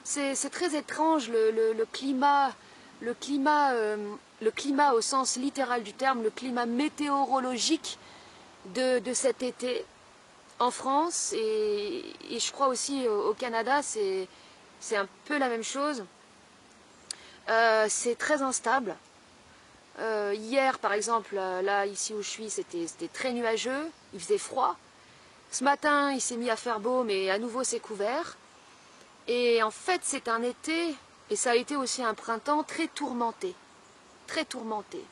c'est très étrange le climat, le climat au sens littéral du terme, le climat météorologique de cet été en France et je crois aussi au Canada, c'est un peu la même chose. C'est très instable. Hier, par exemple, là, ici où je suis, c'était très nuageux, il faisait froid. Ce matin, il s'est mis à faire beau, mais à nouveau, c'est couvert. Et en fait, c'est un été, et ça a été aussi un printemps très tourmenté. Très tourmenté.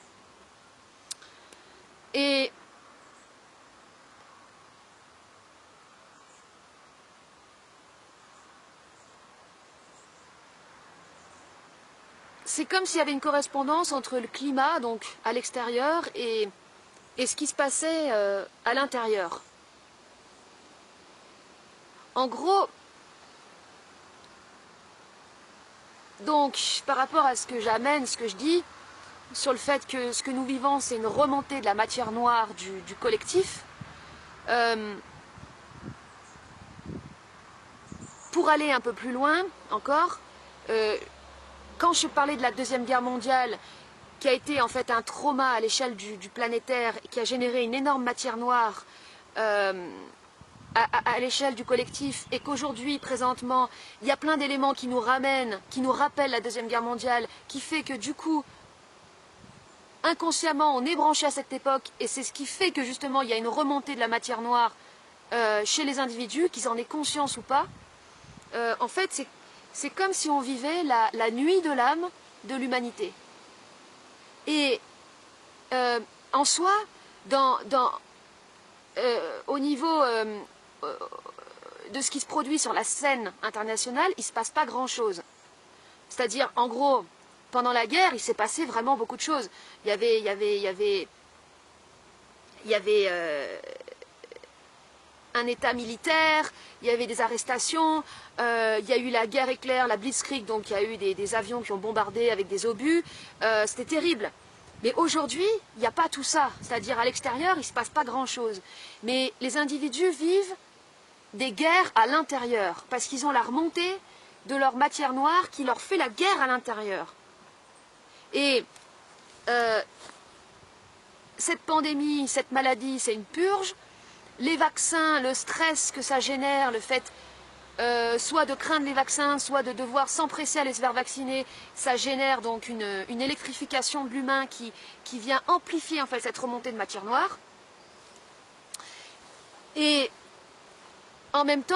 Et c'est comme s'il y avait une correspondance entre le climat, donc à l'extérieur, et ce qui se passait à l'intérieur. En gros, donc par rapport à ce que j'amène, ce que je dis, sur le fait que ce que nous vivons, c'est une remontée de la matière noire du collectif, pour aller un peu plus loin encore, quand je parlais de la Deuxième Guerre mondiale, qui a été en fait un trauma à l'échelle du planétaire, qui a généré une énorme matière noire à l'échelle du collectif, et qu'aujourd'hui, présentement, il y a plein d'éléments qui nous ramènent, qui nous rappellent la Deuxième Guerre mondiale, qui fait que du coup, inconsciemment, on est branché à cette époque, et c'est ce qui fait que justement, il y a une remontée de la matière noire chez les individus, qu'ils en aient conscience ou pas. En fait, c'est comme si on vivait la nuit de l'âme de l'humanité. Et en soi, au niveau de ce qui se produit sur la scène internationale, il ne se passe pas grand-chose. C'est-à-dire, en gros, pendant la guerre, il s'est passé vraiment beaucoup de choses. Il y avait un état militaire, il y avait des arrestations, il y a eu la guerre éclair, la Blitzkrieg, donc il y a eu des avions qui ont bombardé avec des obus, c'était terrible. Mais aujourd'hui, il n'y a pas tout ça, c'est-à-dire à l'extérieur, il ne se passe pas grand-chose. Mais les individus vivent des guerres à l'intérieur, parce qu'ils ont la remontée de leur matière noire qui leur fait la guerre à l'intérieur. Et cette pandémie, cette maladie, c'est une purge. Les vaccins, le stress que ça génère, le fait soit de craindre les vaccins, soit de devoir s'empresser à aller se faire vacciner, ça génère donc une électrification de l'humain qui vient amplifier en fait cette remontée de matière noire. Et en même temps,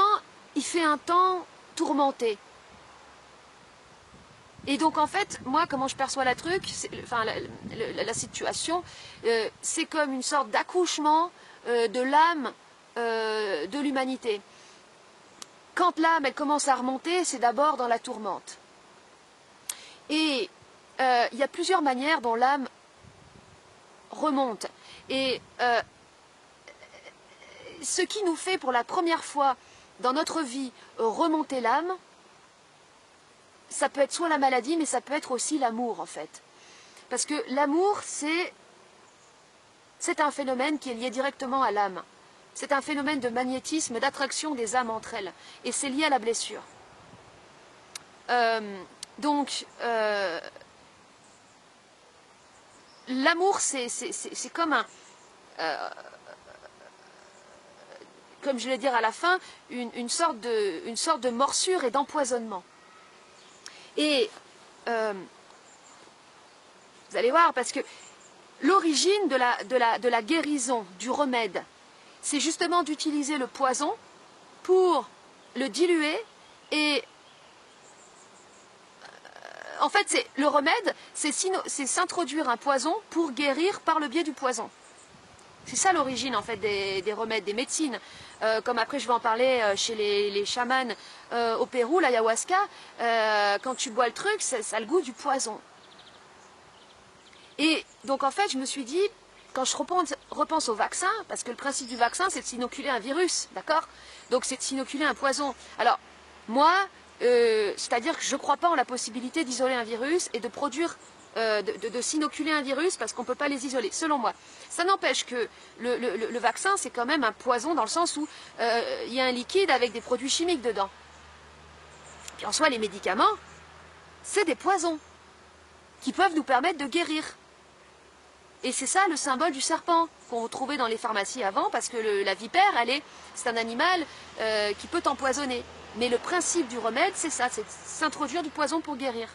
il fait un temps tourmenté. Et donc en fait, moi, comment je perçois la situation, c'est comme une sorte d'accouchement de l'âme de l'humanité. Quand l'âme, elle commence à remonter, c'est d'abord dans la tourmente. Et il y a plusieurs manières dont l'âme remonte. Et ce qui nous fait pour la première fois dans notre vie remonter l'âme, ça peut être soit la maladie, mais ça peut être aussi l'amour en fait. Parce que l'amour, c'est un phénomène qui est lié directement à l'âme. C'est un phénomène de magnétisme, d'attraction des âmes entre elles. Et c'est lié à la blessure. L'amour, c'est comme un... comme je vais dire à la fin, une sorte de morsure et d'empoisonnement. Et vous allez voir, parce que l'origine de la guérison, du remède, c'est justement d'utiliser le poison pour le diluer et en fait, le remède, c'est s'introduire un poison pour guérir par le biais du poison. C'est ça l'origine en fait des remèdes, des médecines. Comme après je vais en parler chez les chamans au Pérou, l'ayahuasca, quand tu bois le truc, ça a le goût du poison. Et donc en fait, je me suis dit, quand je repense au vaccin, parce que le principe du vaccin, c'est de s'inoculer un virus, d'accord? Donc c'est de s'inoculer un poison. Alors, moi, c'est-à-dire que je ne crois pas en la possibilité d'isoler un virus et de produire, de s'inoculer un virus parce qu'on ne peut pas les isoler, selon moi. Ça n'empêche que le vaccin, c'est quand même un poison dans le sens où il y a un liquide avec des produits chimiques dedans. Puis en soi, les médicaments, c'est des poisons qui peuvent nous permettre de guérir. Et c'est ça le symbole du serpent qu'on trouvait dans les pharmacies avant, parce que la vipère, c'est un animal qui peut empoisonner. Mais le principe du remède, c'est ça, c'est s'introduire du poison pour guérir.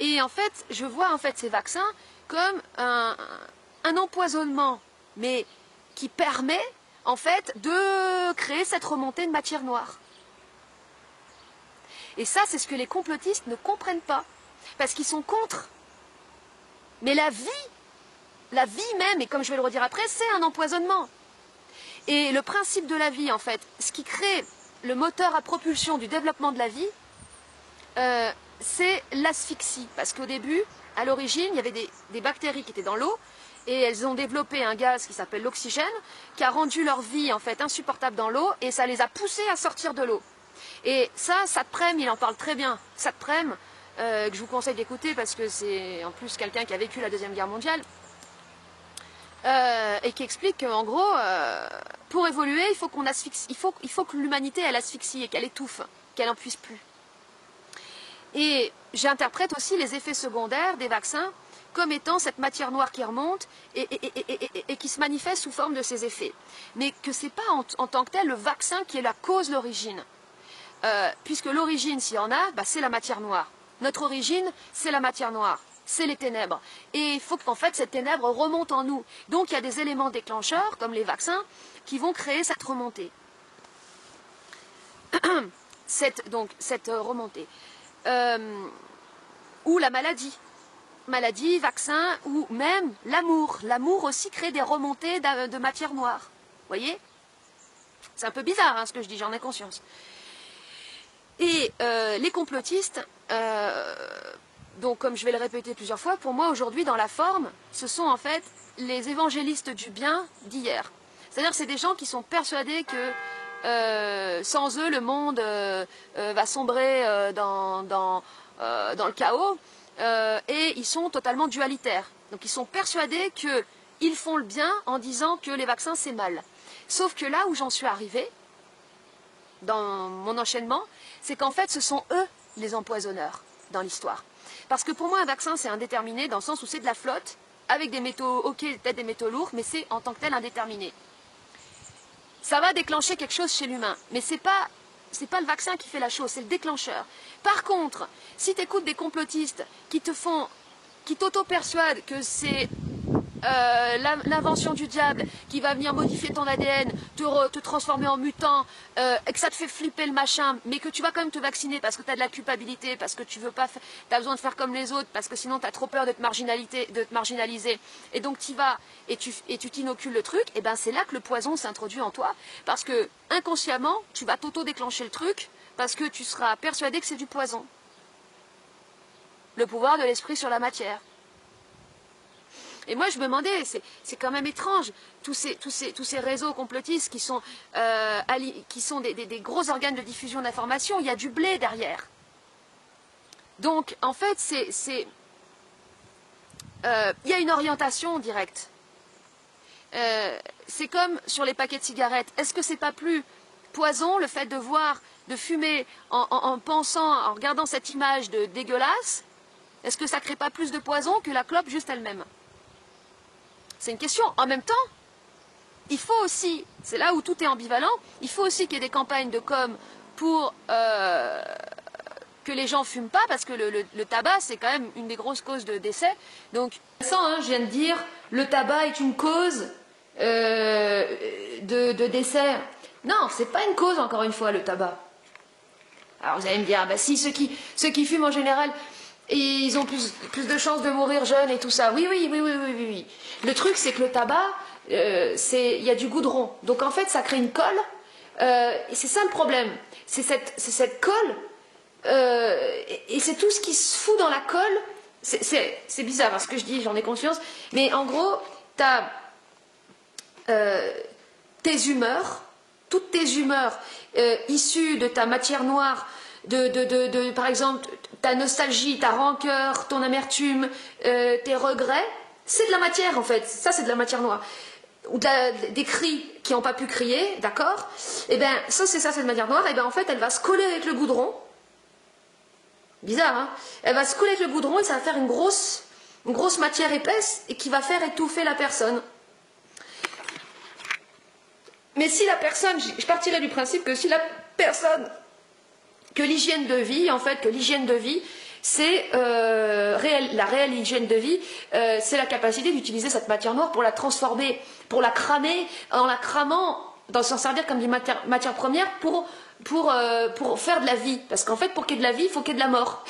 Et en fait, je vois en fait ces vaccins comme un empoisonnement, mais qui permet en fait de créer cette remontée de matière noire. Et ça, c'est ce que les complotistes ne comprennent pas, parce qu'ils sont contre. Mais la vie même, et comme je vais le redire après, c'est un empoisonnement. Et le principe de la vie, en fait, ce qui crée le moteur à propulsion du développement de la vie, c'est l'asphyxie. Parce qu'au début, à l'origine, il y avait des bactéries qui étaient dans l'eau, et elles ont développé un gaz qui s'appelle l'oxygène, qui a rendu leur vie, en fait, insupportable dans l'eau, et ça les a poussés à sortir de l'eau. Et ça, Satprem, il en parle très bien. Satprem, que je vous conseille d'écouter, parce que c'est en plus quelqu'un qui a vécu la Deuxième Guerre mondiale, et qui explique qu'en gros, pour évoluer, il faut qu'on asphyxie, il faut que l'humanité elle asphyxie et qu'elle étouffe, qu'elle n'en puisse plus. Et j'interprète aussi les effets secondaires des vaccins comme étant cette matière noire qui remonte et qui se manifeste sous forme de ces effets. Mais que ce n'est pas en tant que tel le vaccin qui est la cause, l'origine. Puisque l'origine, s'il y en a, bah, c'est la matière noire. Notre origine, c'est la matière noire. C'est les ténèbres. Et il faut qu'en fait, cette ténèbre remonte en nous. Donc, il y a des éléments déclencheurs, comme les vaccins, qui vont créer cette remontée. cette remontée. Ou la maladie. Maladie, vaccin, ou même l'amour. L'amour aussi crée des remontées de matière noire. Vous voyez? C'est un peu bizarre, hein, ce que je dis, j'en ai conscience. Et les complotistes... donc, comme je vais le répéter plusieurs fois, pour moi, aujourd'hui, dans la forme, ce sont en fait les évangélistes du bien d'hier. C'est-à-dire que c'est des gens qui sont persuadés que sans eux, le monde va sombrer dans le chaos, et ils sont totalement dualitaires. Donc, ils sont persuadés qu'ils font le bien en disant que les vaccins, c'est mal. Sauf que là où j'en suis arrivée, dans mon enchaînement, c'est qu'en fait, ce sont eux les empoisonneurs dans l'histoire. Parce que pour moi, un vaccin, c'est indéterminé dans le sens où c'est de la flotte, avec des métaux, ok, peut-être des métaux lourds, mais c'est en tant que tel indéterminé. Ça va déclencher quelque chose chez l'humain, mais c'est pas le vaccin qui fait la chose, c'est le déclencheur. Par contre, si tu écoutes des complotistes qui t'auto-persuadent que c'est l'invention du diable qui va venir modifier ton ADN, te transformer en mutant, et que ça te fait flipper le machin, mais que tu vas quand même te vacciner parce que tu as de la culpabilité, parce que tu as besoin de faire comme les autres, parce que sinon tu as trop peur de te marginaliser, et donc tu vas et tu t'inocules le truc, et ben c'est là que le poison s'introduit en toi, parce que inconsciemment, tu vas t'auto-déclencher le truc, parce que tu seras persuadé que c'est du poison. Le pouvoir de l'esprit sur la matière. Et moi, je me demandais, c'est quand même étrange, tous ces réseaux complotistes qui sont des gros organes de diffusion d'informations, il y a du blé derrière. Donc, en fait, il y a une orientation directe. C'est comme sur les paquets de cigarettes. Est-ce que c'est pas plus poison, le fait de fumer en pensant, en regardant cette image de dégueulasse? Est-ce que ça ne crée pas plus de poison que la clope juste elle-même? C'est une question. En même temps, il faut aussi, c'est là où tout est ambivalent, il faut aussi qu'il y ait des campagnes de com pour que les gens ne fument pas, parce que le tabac, c'est quand même une des grosses causes de décès. Donc, je viens de dire, le tabac est une cause de décès. Non, c'est pas une cause, encore une fois, le tabac. Alors vous allez me dire, ah bah si, ceux qui fument en général... Et ils ont plus de chances de mourir jeunes et tout ça. Oui. Le truc, c'est que le tabac, il y a du goudron. Donc en fait, ça crée une colle. Et c'est ça le problème. C'est cette colle. Et c'est tout ce qui se fout dans la colle. C'est bizarre hein, ce que je dis, j'en ai conscience. Mais en gros, tu as tes humeurs, toutes tes humeurs issues de ta matière noire, par exemple, ta nostalgie, ta rancœur, ton amertume, tes regrets, c'est de la matière en fait, ça c'est de la matière noire. Ou des cris qui n'ont pas pu crier, d'accord? Et bien ça c'est de la matière noire, et bien en fait elle va se coller avec le goudron, Bizarre, hein? Elle va se coller avec le goudron et ça va faire une grosse matière épaisse et qui va faire étouffer la personne. Mais si la personne, je partirais du principe que si la personne, que l'hygiène de vie, en fait, que l'hygiène de vie, c'est la réelle hygiène de vie, c'est la capacité d'utiliser cette matière noire pour la transformer, pour la cramer, en la cramant, s'en servir comme des matières premières pour faire de la vie. Parce qu'en fait, pour qu'il y ait de la vie, il faut qu'il y ait de la mort.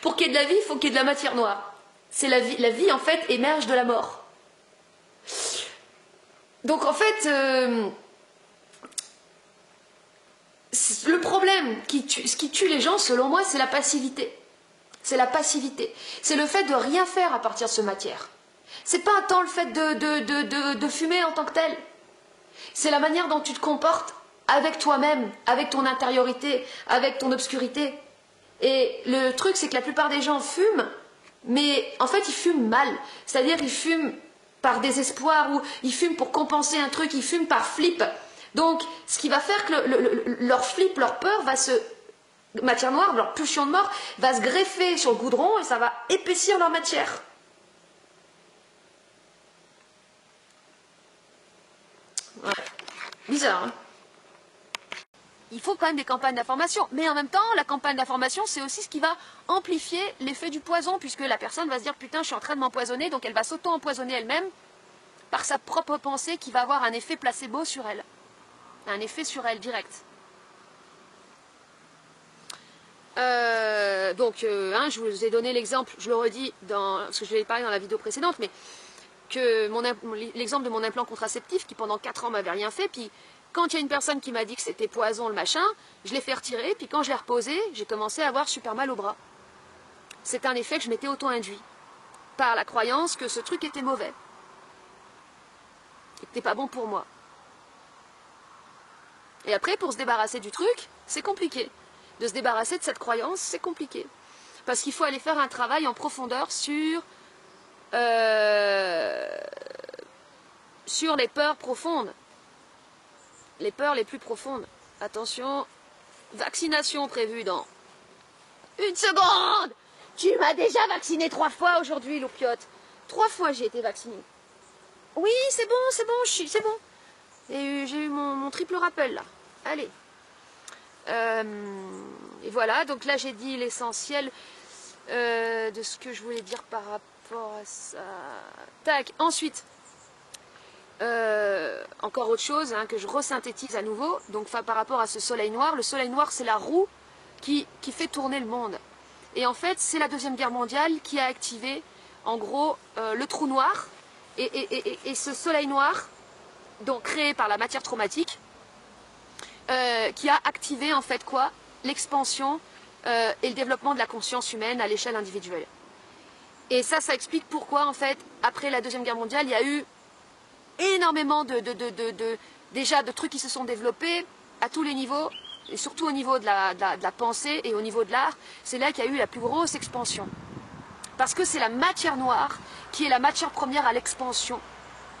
Pour qu'il y ait de la vie, il faut qu'il y ait de la matière noire. C'est la vie, en fait, émerge de la mort. Donc, en fait, le problème, ce qui tue les gens, selon moi, c'est la passivité. C'est la passivité. C'est le fait de rien faire à partir de cette matière. C'est pas tant le fait de fumer en tant que tel. C'est la manière dont tu te comportes avec toi-même, avec ton intériorité, avec ton obscurité. Et le truc, c'est que la plupart des gens fument, mais en fait, ils fument mal. C'est-à-dire, ils fument par désespoir ou ils fument pour compenser un truc, ils fument par flip. Donc, ce qui va faire que leur flip, leur peur va se... matière noire, leur pulsion de mort, va se greffer sur le goudron et ça va épaissir leur matière. Ouais. Bizarre, hein? Il faut quand même des campagnes d'information. Mais en même temps, la campagne d'information, c'est aussi ce qui va amplifier l'effet du poison, puisque la personne va se dire « Putain, je suis en train de m'empoisonner », donc elle va s'auto-empoisonner elle-même par sa propre pensée qui va avoir un effet placebo sur elle. Un effet sur elle direct. Je vous ai donné l'exemple, je le redis, parce que je l'ai parlé dans la vidéo précédente, mais que l'exemple de mon implant contraceptif qui pendant 4 ans m'avait rien fait, puis quand il y a une personne qui m'a dit que c'était poison le machin, je l'ai fait retirer, puis quand je l'ai reposé, j'ai commencé à avoir super mal au bras. C'est un effet que je m'étais auto-induit, par la croyance que ce truc était mauvais, et que c'était pas bon pour moi. Et après, pour se débarrasser du truc, c'est compliqué. De se débarrasser de cette croyance, c'est compliqué. Parce qu'il faut aller faire un travail en profondeur sur les peurs profondes. Les peurs les plus profondes. Attention, vaccination prévue dans 1 seconde. Tu m'as déjà vacciné 3 fois aujourd'hui, loupiote. 3 fois j'ai été vaccinée. Oui, c'est bon, c'est bon. Et j'ai eu mon triple rappel là. Allez. Et voilà, donc là j'ai dit l'essentiel de ce que je voulais dire par rapport à ça. Tac, ensuite, encore autre chose hein, que je resynthétise à nouveau, donc par rapport à ce soleil noir. Le soleil noir, c'est la roue qui fait tourner le monde. Et en fait, c'est la Deuxième Guerre mondiale qui a activé, en gros, le trou noir. Et ce soleil noir, donc créé par la matière traumatique, qui a activé en fait quoi? L'expansion et le développement de la conscience humaine à l'échelle individuelle. Et ça explique pourquoi en fait, après la Deuxième Guerre mondiale, il y a eu énormément déjà de trucs qui se sont développés à tous les niveaux, et surtout au niveau de la pensée et au niveau de l'art. C'est là qu'il y a eu la plus grosse expansion. Parce que c'est la matière noire qui est la matière première à l'expansion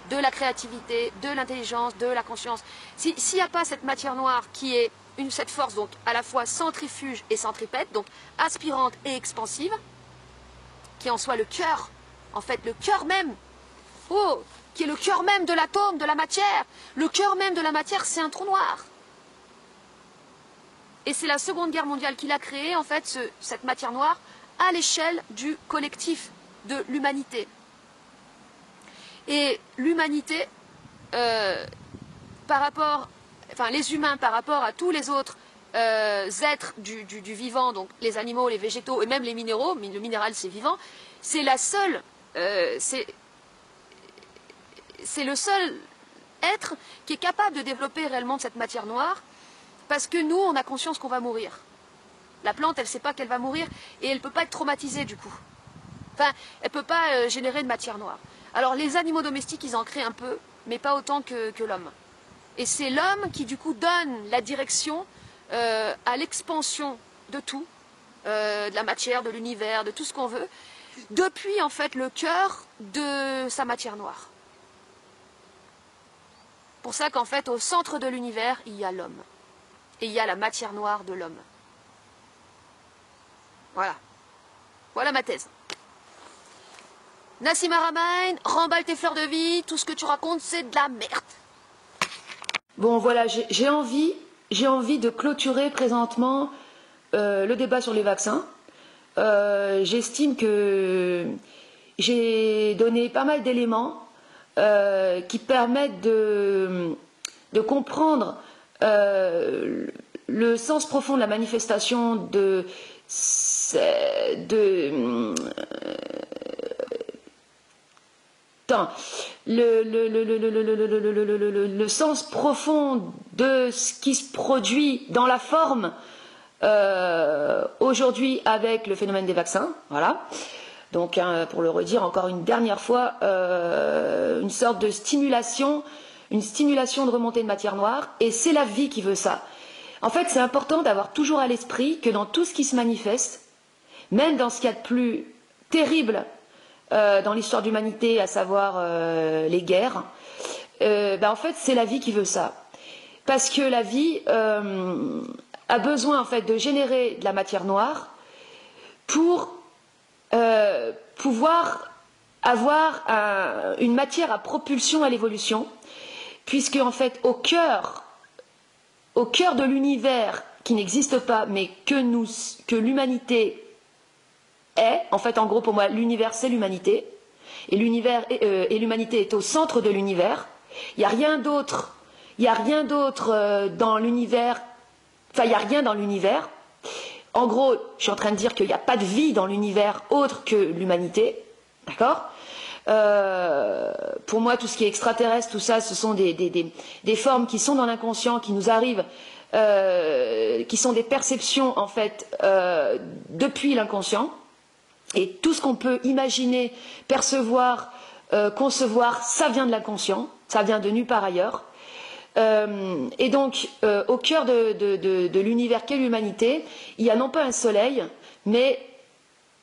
de la créativité, de l'intelligence, de la conscience. S'il n'y a pas cette matière noire qui est cette force donc à la fois centrifuge et centripète, donc aspirante et expansive, qui est en soi le cœur, en fait le cœur même, qui est le cœur même de l'atome, de la matière. Le cœur même de la matière, c'est un trou noir. Et c'est la Seconde Guerre mondiale qui l'a créé, en fait, cette matière noire, à l'échelle du collectif, de l'humanité. Et l'humanité, les humains par rapport à tous les autres êtres du vivant, donc les animaux, les végétaux et même les minéraux, mais le minéral c'est vivant, c'est la seule, c'est le seul être qui est capable de développer réellement de cette matière noire, parce que nous, on a conscience qu'on va mourir. La plante, elle ne sait pas qu'elle va mourir, et elle ne peut pas être traumatisée du coup. Enfin, elle ne peut pas générer de matière noire. Alors les animaux domestiques, ils en créent un peu, mais pas autant que l'homme. Et c'est l'homme qui du coup donne la direction à l'expansion de tout, de la matière, de l'univers, de tout ce qu'on veut, depuis en fait le cœur de sa matière noire. Pour ça qu'en fait au centre de l'univers, il y a l'homme. Et il y a la matière noire de l'homme. Voilà. Voilà ma thèse. Nassima Ramain, remballe tes fleurs de vie, tout ce que tu racontes, c'est de la merde. Bon, voilà, j'ai envie de clôturer présentement le débat sur les vaccins. J'estime que j'ai donné pas mal d'éléments qui permettent de comprendre le sens profond de la manifestation le sens profond de ce qui se produit dans la forme aujourd'hui avec le phénomène des vaccins. Voilà. Donc, pour le redire encore une dernière fois, une sorte de stimulation, une stimulation de remontée de matière noire, et c'est la vie qui veut ça. En fait, c'est important d'avoir toujours à l'esprit que dans tout ce qui se manifeste, même dans ce qu'il y a de plus terrible dans l'histoire de l'humanité, à savoir les guerres, en fait, c'est la vie qui veut ça. Parce que la vie a besoin, en fait, de générer de la matière noire pour pouvoir avoir une matière à propulsion à l'évolution, puisque, en fait, au cœur de l'univers qui n'existe pas, mais que l'humanité est, en fait, en gros, pour moi, l'univers, c'est l'humanité, et l'univers et l'humanité est au centre de l'univers. Il n'y a rien d'autre, dans l'univers, enfin, il n'y a rien dans l'univers. En gros, je suis en train de dire qu'il n'y a pas de vie dans l'univers autre que l'humanité, d'accord ? Pour moi, tout ce qui est extraterrestre, tout ça, ce sont des formes qui sont dans l'inconscient, qui nous arrivent, qui sont des perceptions, en fait, depuis l'inconscient. Et tout ce qu'on peut imaginer, percevoir, concevoir, ça vient de l'inconscient, ça vient de nulle part ailleurs. Et donc, au cœur de l'univers qu'est l'humanité, il y a non pas un soleil, mais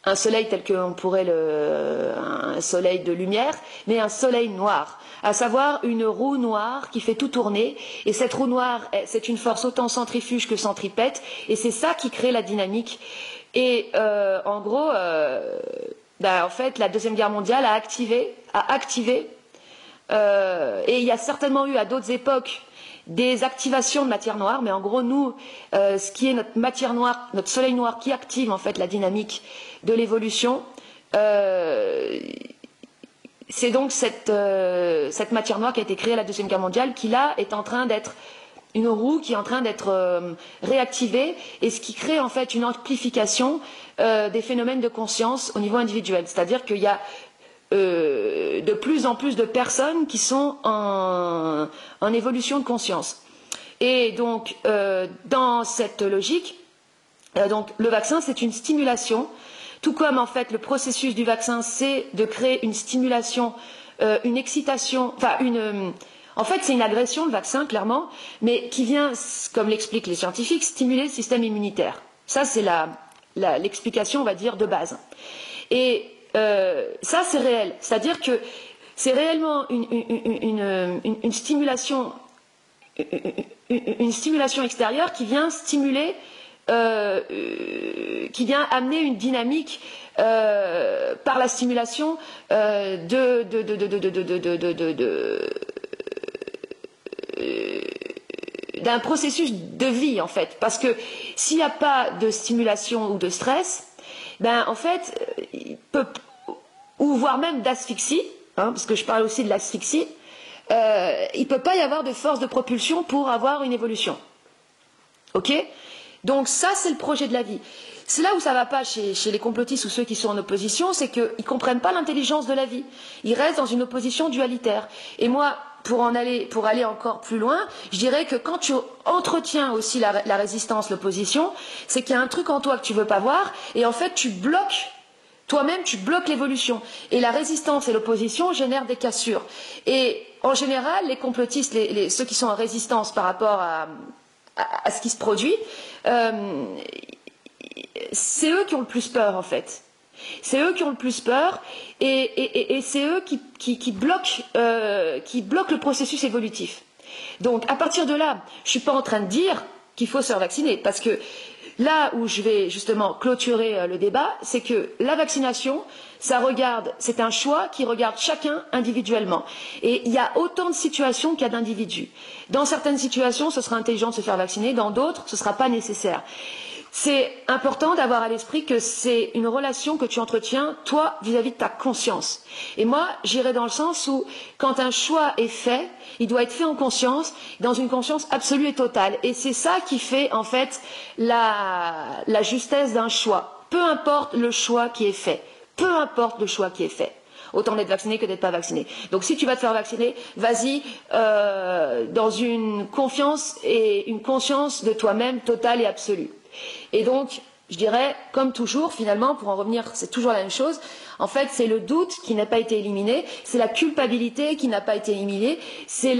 un soleil tel qu'on pourrait un soleil de lumière, mais un soleil noir, à savoir une roue noire qui fait tout tourner, et cette roue noire, c'est une force autant centrifuge que centripète, et c'est ça qui crée la dynamique. Et en gros, en fait, la Deuxième Guerre mondiale a activé, et il y a certainement eu à d'autres époques des activations de matière noire, mais en gros, nous, ce qui est notre matière noire, notre soleil noir qui active en fait la dynamique de l'évolution, c'est donc cette matière noire qui a été créée à la Deuxième Guerre mondiale, qui là est en train d'être une roue qui est en train d'être réactivée, et ce qui crée en fait une amplification des phénomènes de conscience au niveau individuel. C'est-à-dire qu'il y a de plus en plus de personnes qui sont en évolution de conscience. Et donc, dans cette logique, donc, le vaccin, c'est une stimulation, tout comme en fait le processus du vaccin, c'est de créer une stimulation, une excitation, enfin en fait, c'est une agression, le vaccin, clairement, mais qui vient, comme l'expliquent les scientifiques, stimuler le système immunitaire. Ça, c'est l'explication, on va dire, de base. Et ça, c'est réel. C'est-à-dire que c'est réellement une stimulation extérieure qui vient stimuler, qui vient amener une dynamique par la stimulation d'un processus de vie, en fait. Parce que s'il n'y a pas de stimulation ou de stress, en fait, ou voire même d'asphyxie, parce que je parle aussi de l'asphyxie, il ne peut pas y avoir de force de propulsion pour avoir une évolution. Ok ? Donc ça, c'est le projet de la vie. C'est là où ça ne va pas chez les complotistes ou ceux qui sont en opposition, c'est qu'ils ne comprennent pas l'intelligence de la vie. Ils restent dans une opposition dualitaire. Et moi, pour aller encore plus loin, je dirais que quand tu entretiens aussi la résistance, l'opposition, c'est qu'il y a un truc en toi que tu ne veux pas voir, et en fait, tu bloques. Toi-même, tu bloques l'évolution. Et la résistance et l'opposition génèrent des cassures. Et en général, les complotistes, ceux qui sont en résistance par rapport à ce qui se produit, c'est eux qui ont le plus peur, en fait. C'est eux qui ont le plus peur, et c'est eux qui bloquent le processus évolutif. Donc, à partir de là, je ne suis pas en train de dire qu'il faut se faire vacciner, parce que là où je vais justement clôturer le débat, c'est que la vaccination, c'est un choix qui regarde chacun individuellement. Et il y a autant de situations qu'il y a d'individus. Dans certaines situations, ce sera intelligent de se faire vacciner, dans d'autres, ce ne sera pas nécessaire. C'est important d'avoir à l'esprit que c'est une relation que tu entretiens, toi, vis-à-vis de ta conscience. Et moi, j'irai dans le sens où, quand un choix est fait, il doit être fait en conscience, dans une conscience absolue et totale. Et c'est ça qui fait, en fait, la justesse d'un choix. Peu importe le choix qui est fait. Peu importe le choix qui est fait. Autant d'être vacciné que d'être pas vacciné. Donc si tu vas te faire vacciner, vas-y dans une confiance et une conscience de toi-même totale et absolue. Et donc, je dirais, comme toujours, finalement, pour en revenir, c'est toujours la même chose. En fait, c'est le doute qui n'a pas été éliminé, c'est la culpabilité qui n'a pas été éliminée, qui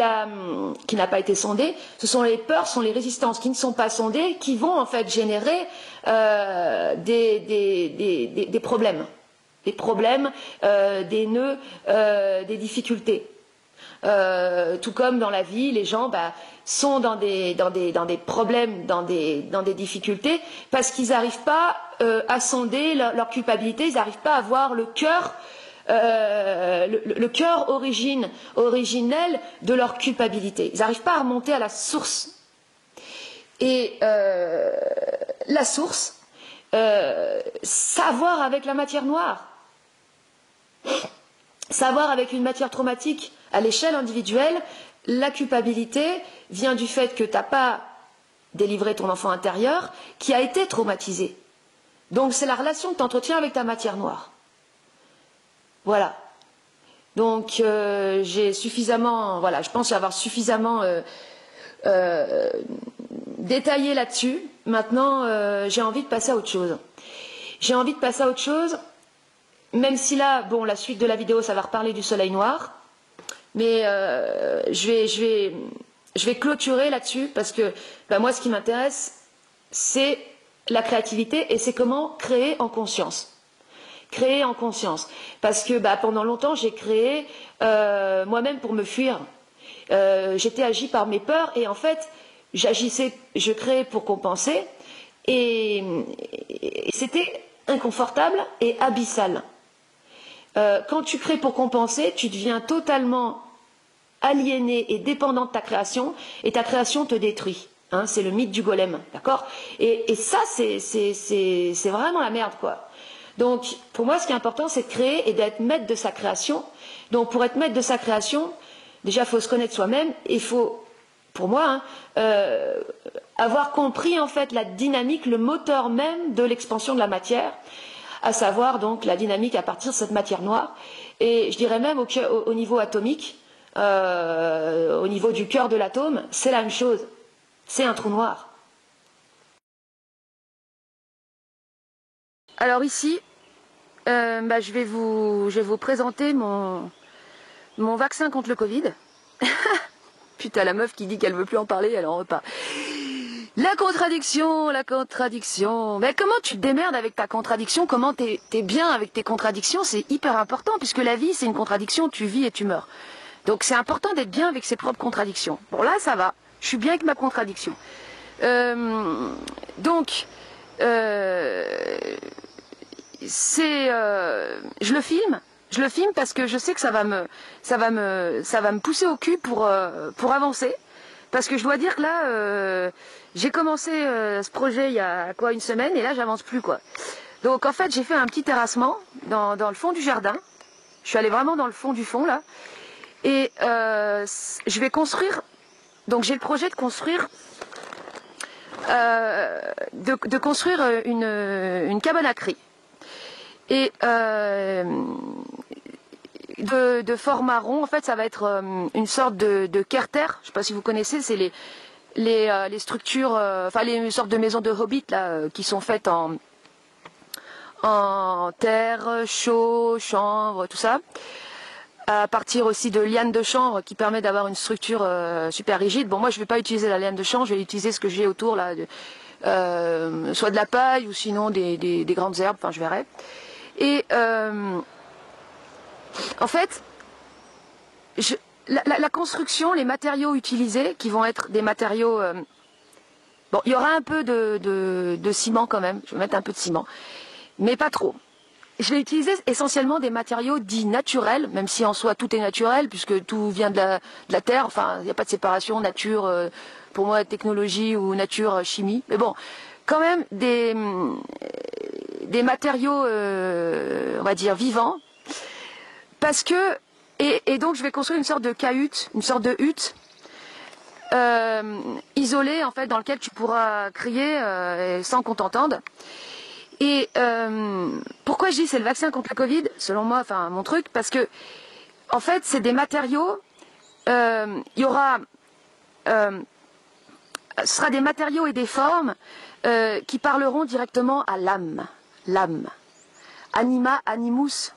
n'a pas été sondée. Ce sont les peurs, ce sont les résistances qui ne sont pas sondées, qui vont en fait générer des problèmes. Des problèmes, des nœuds, des difficultés. Tout comme dans la vie, les gens sont dans des problèmes, dans des difficultés, parce qu'ils n'arrivent pas à sonder leur culpabilité, ils n'arrivent pas à voir le cœur originel de leur culpabilité. Ils n'arrivent pas à remonter à la source. Et la source, savoir avec la matière noire, savoir avec une matière traumatique à l'échelle individuelle, la culpabilité vient du fait que tu n'as pas délivré ton enfant intérieur qui a été traumatisé. Donc c'est la relation que tu entretiens avec ta matière noire. Voilà. Donc j'ai suffisamment, je pense avoir suffisamment détaillé là-dessus. Maintenant, j'ai envie de passer à autre chose. J'ai envie de passer à autre chose. Même si là, la suite de la vidéo, ça va reparler du soleil noir, mais je vais clôturer là-dessus parce que moi, ce qui m'intéresse, c'est la créativité et c'est comment créer en conscience. Créer en conscience. Parce que pendant longtemps, j'ai créé moi-même pour me fuir. J'étais agi par mes peurs et en fait, je créais pour compenser et c'était inconfortable et abyssal. Quand tu crées pour compenser, tu deviens totalement aliéné et dépendant de ta création, et ta création te détruit. Hein, c'est le mythe du golem, d'accord ? Et ça, c'est vraiment la merde, quoi. Donc, pour moi, ce qui est important, c'est de créer et d'être maître de sa création. Donc, pour être maître de sa création, déjà, il faut se connaître soi-même, et il faut, pour moi, avoir compris, en fait, la dynamique, le moteur même de l'expansion de la matière, à savoir donc la dynamique à partir de cette matière noire, et je dirais même au niveau atomique, au niveau du cœur de l'atome, c'est la même chose, c'est un trou noir. Alors ici, je vais vous présenter mon vaccin contre le Covid. Putain, la meuf qui dit qu'elle veut plus en parler, elle en reparle. La contradiction. Mais comment tu te démerdes avec ta contradiction? Comment t'es bien avec tes contradictions? C'est hyper important, puisque la vie, c'est une contradiction, tu vis et tu meurs. Donc c'est important d'être bien avec ses propres contradictions. Bon là, ça va. Je suis bien avec ma contradiction. Je le filme. Je le filme parce que je sais que ça va me pousser au cul pour avancer. Parce que je dois dire que là, j'ai commencé ce projet il y a une semaine et là j'avance plus quoi. Donc en fait j'ai fait un petit terrassement dans le fond du jardin. Je suis allée vraiment dans le fond du fond là. Et je vais construire, donc j'ai le projet de construire une cabane à cris. Et de format rond, en fait ça va être une sorte de carter, je ne sais pas si vous connaissez, c'est les structures, les sortes de maisons de hobbit là, qui sont faites en terre, chaux, chanvre, tout ça, à partir aussi de lianes de chanvre qui permet d'avoir une structure super rigide. Bon, moi je ne vais pas utiliser la liane de chanvre, je vais utiliser ce que j'ai autour là, soit de la paille ou sinon des grandes herbes, je verrai. Et en fait, la construction, les matériaux utilisés, qui vont être des matériaux Bon, il y aura un peu de ciment quand même, je vais mettre un peu de ciment, mais pas trop. Je vais utiliser essentiellement des matériaux dits naturels, même si en soi tout est naturel, puisque tout vient de la terre, enfin il n'y a pas de séparation, nature, pour moi technologie ou nature, chimie, mais bon, quand même des matériaux, on va dire, vivants, parce que, et donc je vais construire une sorte de cahute, une sorte de hutte, isolée en fait, dans lequel tu pourras crier sans qu'on t'entende. Et pourquoi je dis c'est le vaccin contre le Covid, selon moi, enfin mon truc, parce que en fait c'est des matériaux, il y aura, ce sera des matériaux et des formes qui parleront directement à l'âme, l'âme, anima, animus,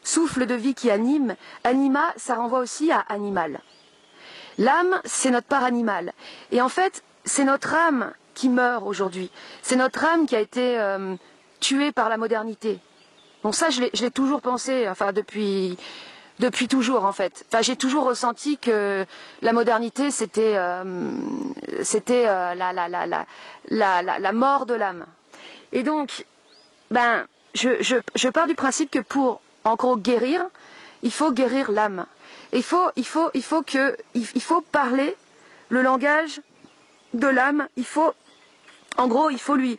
souffle de vie qui anime, anima ça renvoie aussi à animal. L'âme c'est notre part animale, et en fait c'est notre âme qui meurt aujourd'hui. C'est notre âme qui a été tuée par la modernité. Bon, ça, je l'ai toujours pensé, enfin, depuis toujours, en fait. Enfin, j'ai toujours ressenti que la modernité, c'était la mort de l'âme. Et donc, ben, je pars du principe que pour, en gros, guérir, il faut guérir l'âme. Il faut parler le langage de l'âme. En gros, il faut lui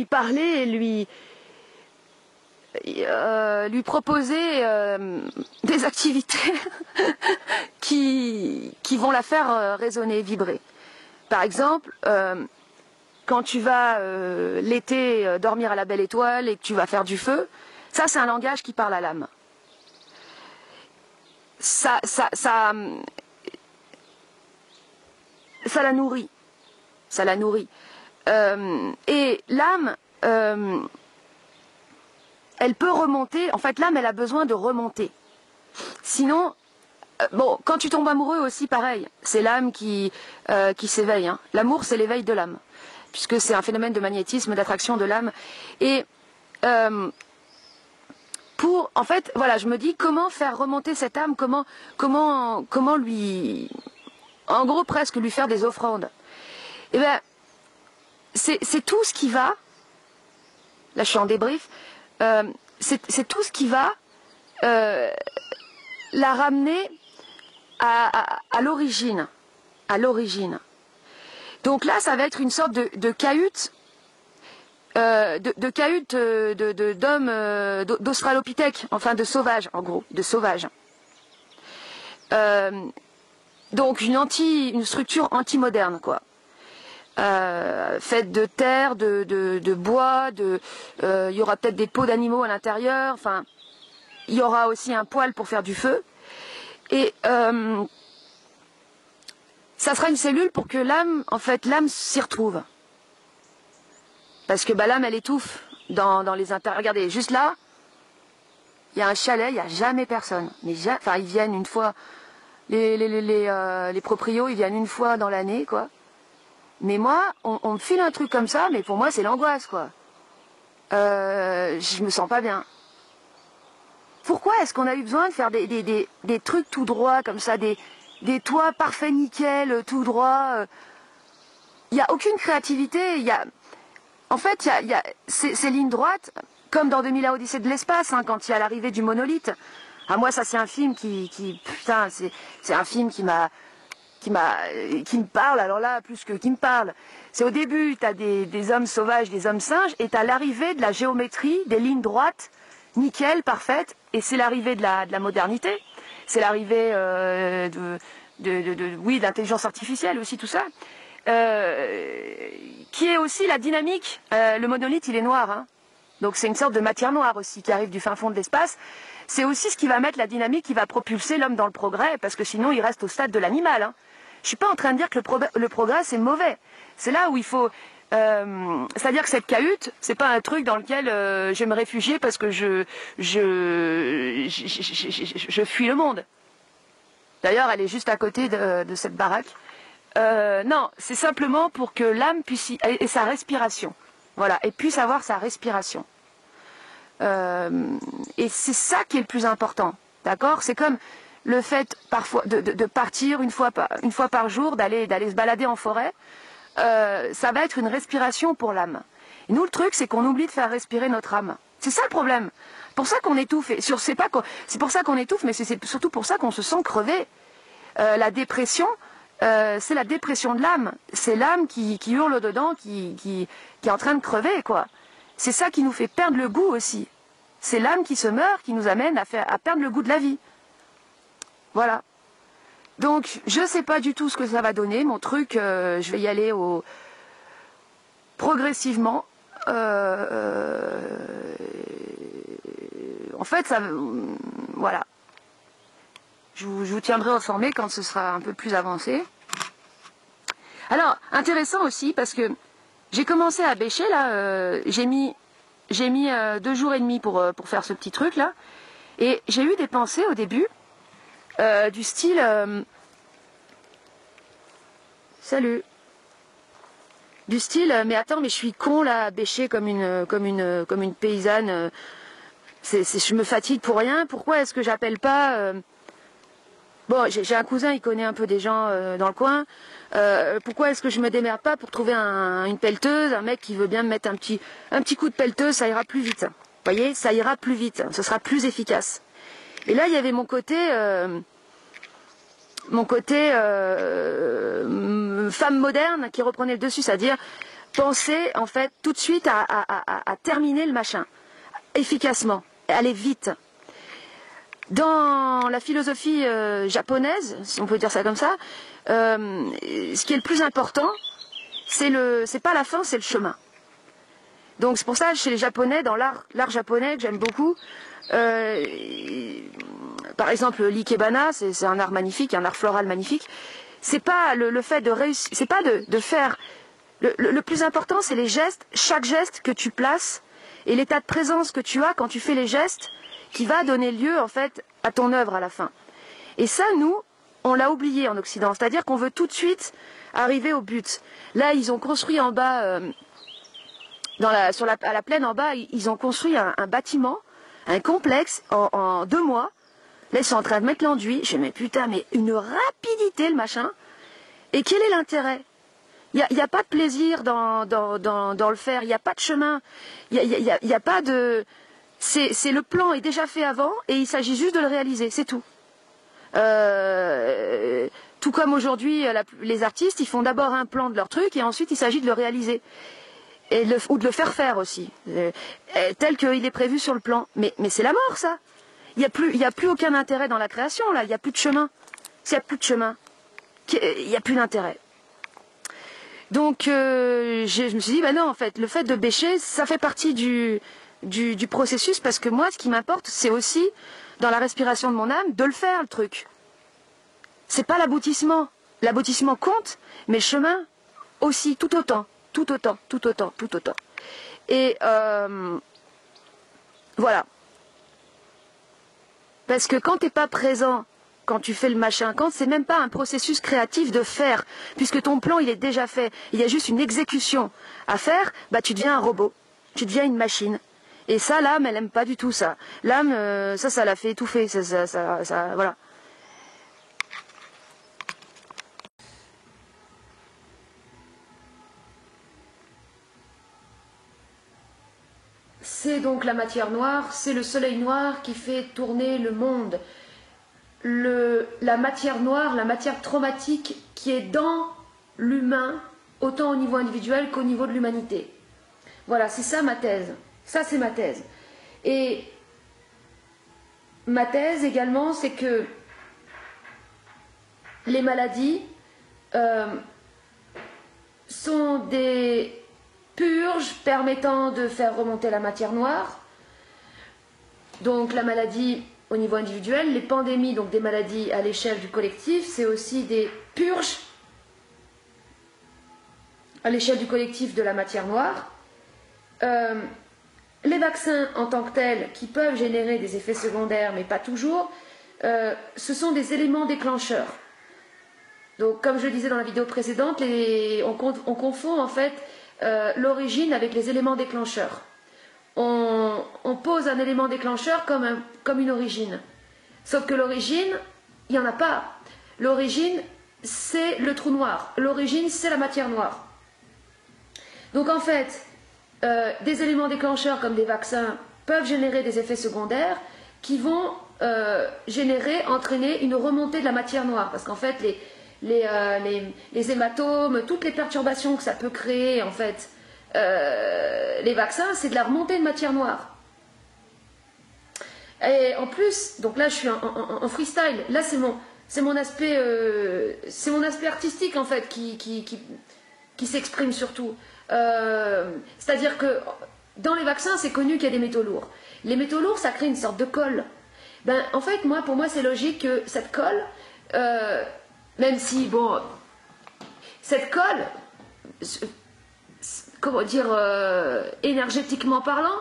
parler et lui proposer des activités qui vont la faire résonner, vibrer. Par exemple, quand tu vas l'été dormir à la belle étoile et que tu vas faire du feu, ça c'est un langage qui parle à l'âme. Ça la nourrit. Ça la nourrit. Et l'âme, elle peut remonter. En fait, l'âme, elle a besoin de remonter. Sinon, bon, quand tu tombes amoureux aussi, pareil. C'est l'âme qui s'éveille. Hein. L'amour, c'est l'éveil de l'âme. Puisque c'est un phénomène de magnétisme, d'attraction de l'âme. Et en fait, voilà, je me dis comment faire remonter cette âme, comment lui, en gros, presque lui faire des offrandes. Eh bien, c'est tout ce qui va, là je suis en débrief, c'est tout ce qui va la ramener à l'origine. À l'origine. Donc là, ça va être une sorte de cahute, d'hommes, d'australopithèques, enfin de sauvages, en gros, de sauvages. Donc une structure anti-moderne, quoi. Faite de terre, de bois, il y aura peut-être des peaux d'animaux à l'intérieur, enfin, il y aura aussi un poêle pour faire du feu. Et ça sera une cellule pour que l'âme s'y retrouve. Parce que l'âme, elle étouffe dans les intérieurs. Regardez, juste là, il y a un chalet, il n'y a jamais personne. Mais enfin, ils viennent une fois, les proprios, ils viennent une fois dans l'année, quoi. Mais moi, on me file un truc comme ça, mais pour moi, c'est l'angoisse, quoi. Je me sens pas bien. Pourquoi est-ce qu'on a eu besoin de faire des trucs tout droits, comme ça, des toits parfaits, nickel, tout droit Il n'y a aucune créativité, En fait, il y a ces lignes droites, comme dans 2000 à Odyssée de l'espace, hein, quand il y a l'arrivée du monolithe. Ah, moi, ça, c'est un film putain, c'est un film qui me parle, alors là, plus que qui me parle. C'est au début, tu as des hommes sauvages, des hommes singes, et tu as l'arrivée de la géométrie, des lignes droites, nickel, parfaites, et c'est l'arrivée de la modernité. C'est l'arrivée de l'intelligence artificielle aussi, tout ça. Qui est aussi la dynamique. Le monolithe, il est noir, hein. Donc c'est une sorte de matière noire aussi qui arrive du fin fond de l'espace. C'est aussi ce qui va mettre la dynamique, qui va propulser l'homme dans le progrès, parce que sinon il reste au stade de l'animal. Hein. Je suis pas en train de dire que le progrès c'est mauvais. C'est là où il faut, c'est-à-dire que cette cahute, c'est pas un truc dans lequel je vais me réfugier parce que je fuis le monde. D'ailleurs, elle est juste à côté de cette baraque. Non, c'est simplement pour que l'âme puisse et sa respiration, voilà, et puisse avoir sa respiration. Et c'est ça qui est le plus important, d'accord? C'est comme le fait parfois de partir une fois par jour, d'aller se balader en forêt. Ça va être une respiration pour l'âme. Et nous, le truc, c'est qu'on oublie de faire respirer notre âme. C'est ça le problème. C'est pour ça qu'on étouffe. C'est pour ça qu'on étouffe, mais c'est surtout pour ça qu'on se sent crevé. La dépression, c'est la dépression de l'âme. C'est l'âme qui hurle dedans, qui est en train de crever, quoi. C'est ça qui nous fait perdre le goût aussi. C'est l'âme qui se meurt, qui nous amène à perdre le goût de la vie. Voilà. Donc, je ne sais pas du tout ce que ça va donner. Mon truc, je vais y aller progressivement. En fait, ça, voilà. Je vous tiendrai informé quand ce sera un peu plus avancé. Alors, intéressant aussi, parce que j'ai commencé à bêcher, là. J'ai mis 2 jours et demi pour faire ce petit truc, là. Et j'ai eu des pensées au début, du style... salut. Du style, mais attends, mais je suis con là, à bêcher comme une paysanne. Je me fatigue pour rien. Pourquoi est-ce que j'appelle pas Bon, j'ai un cousin, il connaît un peu des gens dans le coin. Pourquoi est-ce que je me démerde pas pour trouver une pelleteuse, un mec qui veut bien me mettre un petit coup de pelleteuse, ça ira plus vite. Vous voyez, ça ira plus vite, ce sera plus efficace. Et là, il y avait mon côté femme moderne qui reprenait le dessus, c'est-à-dire penser en fait tout de suite à terminer le machin efficacement, aller vite. Dans la philosophie japonaise, si on peut dire ça comme ça, ce qui est le plus important, c'est pas la fin, c'est le chemin. Donc c'est pour ça chez les Japonais, dans l'art japonais que j'aime beaucoup, par exemple l'ikebana, c'est un art magnifique, un art floral magnifique. C'est pas le fait de réussir, c'est pas de faire. Le plus important, c'est les gestes, chaque geste que tu places et l'état de présence que tu as quand tu fais les gestes, qui va donner lieu en fait à ton œuvre à la fin. Et ça, nous, on l'a oublié en Occident, c'est-à-dire qu'on veut tout de suite arriver au but. Là, ils ont construit en bas, à la plaine en bas, ils ont construit un bâtiment, un complexe en 2 mois. Là, ils sont en train de mettre l'enduit. Je me dis, mais putain, mais une rapidité, le machin. Et quel est l'intérêt? Il n'y a pas de plaisir dans le faire. Il n'y a pas de chemin. Il y a pas de... le plan est déjà fait avant et il s'agit juste de le réaliser. C'est tout. Tout comme aujourd'hui, les artistes, ils font d'abord un plan de leur truc et ensuite il s'agit de le réaliser. Ou de le faire aussi. Tel qu'il est prévu sur le plan. Mais c'est la mort, ça. Il n'y a plus aucun intérêt dans la création, là. Il n'y a plus de chemin. S'il n'y a plus de chemin, il n'y a plus d'intérêt. Donc, je me suis dit, non, en fait, le fait de bêcher, ça fait partie du processus, parce que moi, ce qui m'importe, c'est aussi, dans la respiration de mon âme, de le faire, le truc. C'est pas l'aboutissement. L'aboutissement compte, mais le chemin aussi, tout autant. Tout autant. Et voilà. Parce que quand t'es pas présent, quand tu fais le machin, quand c'est même pas un processus créatif de faire, puisque ton plan il est déjà fait, il y a juste une exécution à faire, bah tu deviens un robot, tu deviens une machine. Et ça, l'âme, elle aime pas du tout ça. L'âme, ça l'a fait étouffer, voilà. C'est donc la matière noire, c'est le soleil noir qui fait tourner le monde. La matière noire, la matière traumatique qui est dans l'humain, autant au niveau individuel qu'au niveau de l'humanité. Voilà, c'est ça ma thèse. Ça, c'est ma thèse. Et ma thèse également, c'est que les maladies sont des purges permettant de faire remonter la matière noire. Donc la maladie au niveau individuel, les pandémies, donc des maladies à l'échelle du collectif, c'est aussi des purges à l'échelle du collectif de la matière noire. Les vaccins en tant que tels, qui peuvent générer des effets secondaires, mais pas toujours, ce sont des éléments déclencheurs. Donc comme je le disais dans la vidéo précédente, on confond en fait l'origine avec les éléments déclencheurs. on pose un élément déclencheur comme une origine. Sauf que l'origine, il n'y en a pas. L'origine, c'est le trou noir. L'origine, c'est la matière noire. Donc en fait, des éléments déclencheurs comme des vaccins peuvent générer des effets secondaires qui vont entraîner une remontée de la matière noire. Parce qu'en fait, les hématomes, toutes les perturbations que ça peut créer, en fait, les vaccins, c'est de la remontée de matière noire. Et en plus, donc là je suis en freestyle, là c'est mon aspect artistique en fait qui s'exprime surtout. C'est-à-dire que dans les vaccins, c'est connu qu'il y a des métaux lourds. Les métaux lourds, ça crée une sorte de colle. Ben, en fait, pour moi, c'est logique que cette colle, même si, bon, cette colle, comment dire, énergétiquement parlant,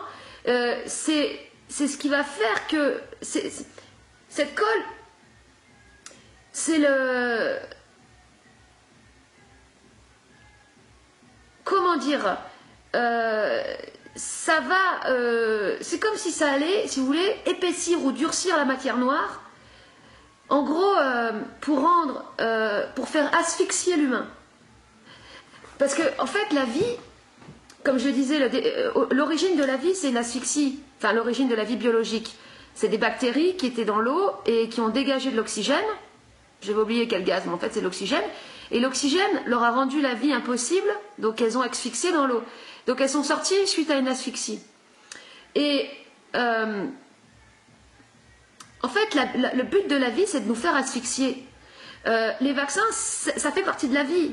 c'est ce qui va faire que cette colle, c'est le... Comment dire, ça va, c'est comme si ça allait, si vous voulez, épaissir ou durcir la matière noire, en gros, pour faire asphyxier l'humain. Parce que, en fait, la vie, comme je disais, l'origine de la vie, c'est une asphyxie, enfin l'origine de la vie biologique. C'est des bactéries qui étaient dans l'eau et qui ont dégagé de l'oxygène. J'avais oublié quel gaz, mais en fait c'est l'oxygène. Et l'oxygène leur a rendu la vie impossible, donc elles ont asphyxié dans l'eau. Donc elles sont sorties suite à une asphyxie. Et en fait, le but de la vie, c'est de nous faire asphyxier. Les vaccins, ça fait partie de la vie.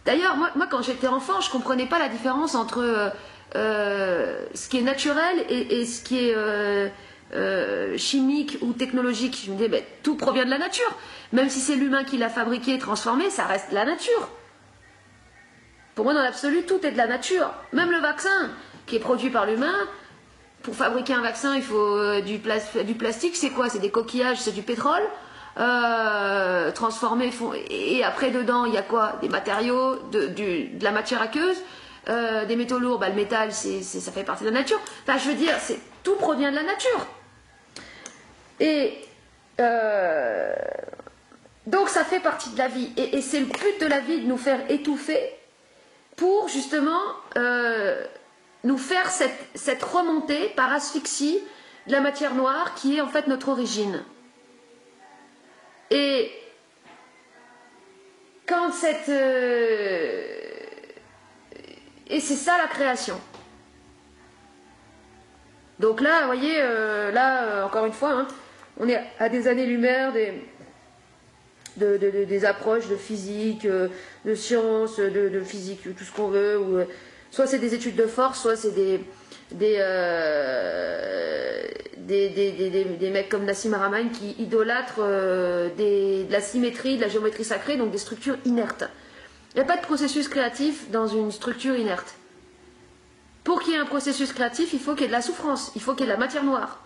D'ailleurs, moi quand j'étais enfant, je ne comprenais pas la différence entre ce qui est naturel et ce qui est chimique ou technologique. Je me disais, ben, tout provient de la nature. Même si c'est l'humain qui l'a fabriqué et transformé, ça reste la nature. Pour moi, dans l'absolu, tout est de la nature. Même le vaccin qui est produit par l'humain, pour fabriquer un vaccin, il faut du plastique, c'est quoi? C'est des coquillages, c'est du pétrole. Transformés, et après dedans il y a quoi? Des matériaux, de la matière aqueuse, des métaux lourds, bah, le métal ça fait partie de la nature. Enfin, je veux dire, tout provient de la nature. Et donc ça fait partie de la vie. Et c'est le but de la vie de nous faire étouffer pour justement nous faire cette remontée par asphyxie de la matière noire qui est en fait notre origine. Et quand et c'est ça la création. Donc là, vous voyez, encore une fois, hein, on est à des années-lumière des approches de physique, de sciences, de physique, tout ce qu'on veut. Ou, soit c'est des études de force, soit c'est des mecs comme Nassim Haramein qui idolâtrent de la symétrie, de la géométrie sacrée, donc des structures inertes. Il n'y a pas de processus créatif dans une structure inerte. Pour qu'il y ait un processus créatif, il faut qu'il y ait de la souffrance, il faut qu'il y ait de la matière noire.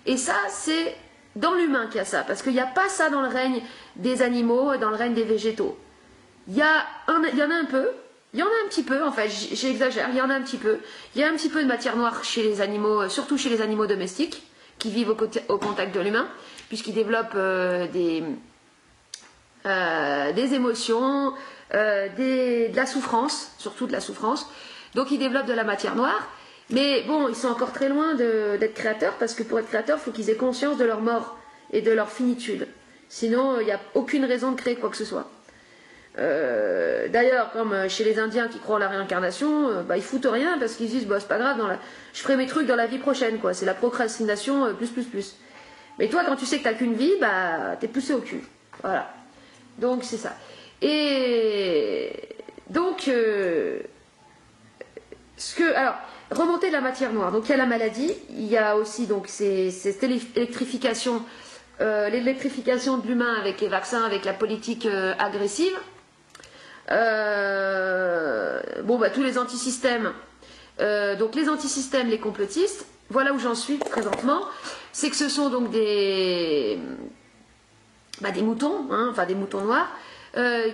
Et ça, c'est dans l'humain qu'il y a ça, parce qu'il n'y a pas ça dans le règne des animaux, dans le règne des végétaux. Il y en a un peu. Il y en a un petit peu, en fait, j'exagère, il y en a un petit peu. Il y a un petit peu de matière noire chez les animaux, surtout chez les animaux domestiques, qui vivent au contact de l'humain, puisqu'ils développent des émotions, de la souffrance, surtout de la souffrance. Donc ils développent de la matière noire, mais bon, ils sont encore très loin d'être créateurs, parce que pour être créateurs, il faut qu'ils aient conscience de leur mort et de leur finitude. Sinon, il n'y a aucune raison de créer quoi que ce soit. D'ailleurs, comme chez les Indiens qui croient en la réincarnation, ils foutent rien parce qu'ils disent c'est pas grave, je ferai mes trucs dans la vie prochaine, quoi. C'est la procrastination plus. Mais toi, quand tu sais que t'as qu'une vie, t'es poussé au cul. Voilà. Donc c'est ça. Et donc alors, remonter de la matière noire. Donc il y a la maladie, il y a aussi donc cette électrification, l'électrification de l'humain avec les vaccins, avec la politique agressive. Tous les antisystèmes, donc les antisystèmes, les complotistes, voilà où j'en suis présentement, c'est que ce sont donc des moutons, enfin des moutons noirs,